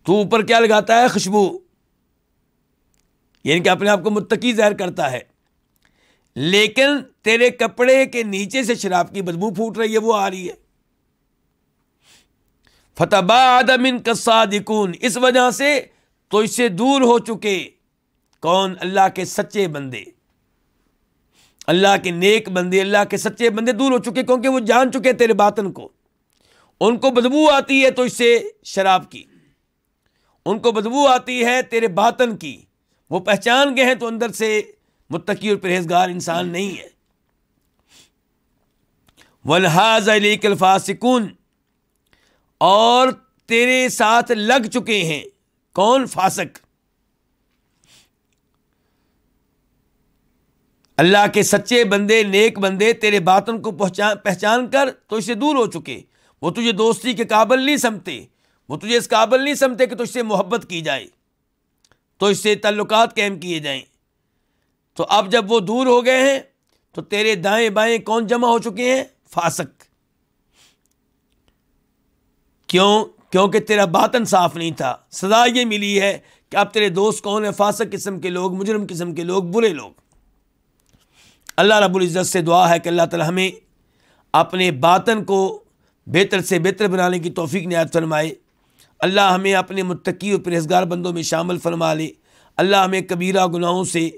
Speaker 2: تو اوپر کیا لگاتا ہے؟ خوشبو, یعنی کہ اپنے آپ کو متقی ظاہر کرتا ہے, لیکن تیرے کپڑے کے نیچے سے شراب کی بدبو پھوٹ رہی ہے, وہ آ رہی ہے. فَتَبَاعَدَ مِنْكَ الصَّادِقُونَ, اس وجہ سے تو اس سے دور ہو چکے کون؟ اللہ کے سچے بندے, اللہ کے نیک بندے, اللہ کے سچے بندے دور ہو چکے, کیونکہ وہ جان چکے تیرے باطن کو. ان کو بدبو آتی ہے تو اس سے شراب کی, ان کو بدبو آتی ہے تیرے باطن کی, وہ پہچان گئے ہیں تو اندر سے متقی اور پرہیزگار انسان نہیں ہے. وَالْحَاذَ إِلَيْكَ الْفَاسِقُونَ, اور تیرے ساتھ لگ چکے ہیں کون؟ فاسق. اللہ کے سچے بندے, نیک بندے تیرے باطن کو پہچان کر تو اس سے دور ہو چکے. وہ تجھے دوستی کے قابل نہیں سمجھتے, وہ تجھے اس قابل نہیں سمجھتے کہ تجھ سے محبت کی جائے, تو اس سے تعلقات قائم کیے جائیں. تو اب جب وہ دور ہو گئے ہیں تو تیرے دائیں بائیں کون جمع ہو چکے ہیں؟ فاسق. کیوں؟ کیونکہ تیرا باطن صاف نہیں تھا. سزا یہ ملی ہے کہ اب تیرے دوست کون ہیں؟ فاسق قسم کے لوگ, مجرم قسم کے لوگ, برے لوگ. اللہ رب العزت سے دعا ہے کہ اللہ تعالی ہمیں اپنے باطن کو بہتر سے بہتر بنانے کی توفیق عنایت فرمائے. اللہ ہمیں اپنے متقی اور پرہیزگار بندوں میں شامل فرما لے. اللہ ہمیں کبیرہ گناہوں سے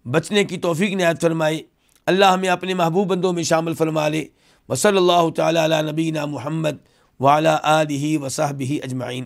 Speaker 2: بچنے کی توفیق عنایت فرمائے. اللہ ہمیں اپنے محبوب بندوں میں شامل فرما لے. وصلی اللہ تعالی علی نبینا محمد وعلی آلہ وصحبہ اجمعین.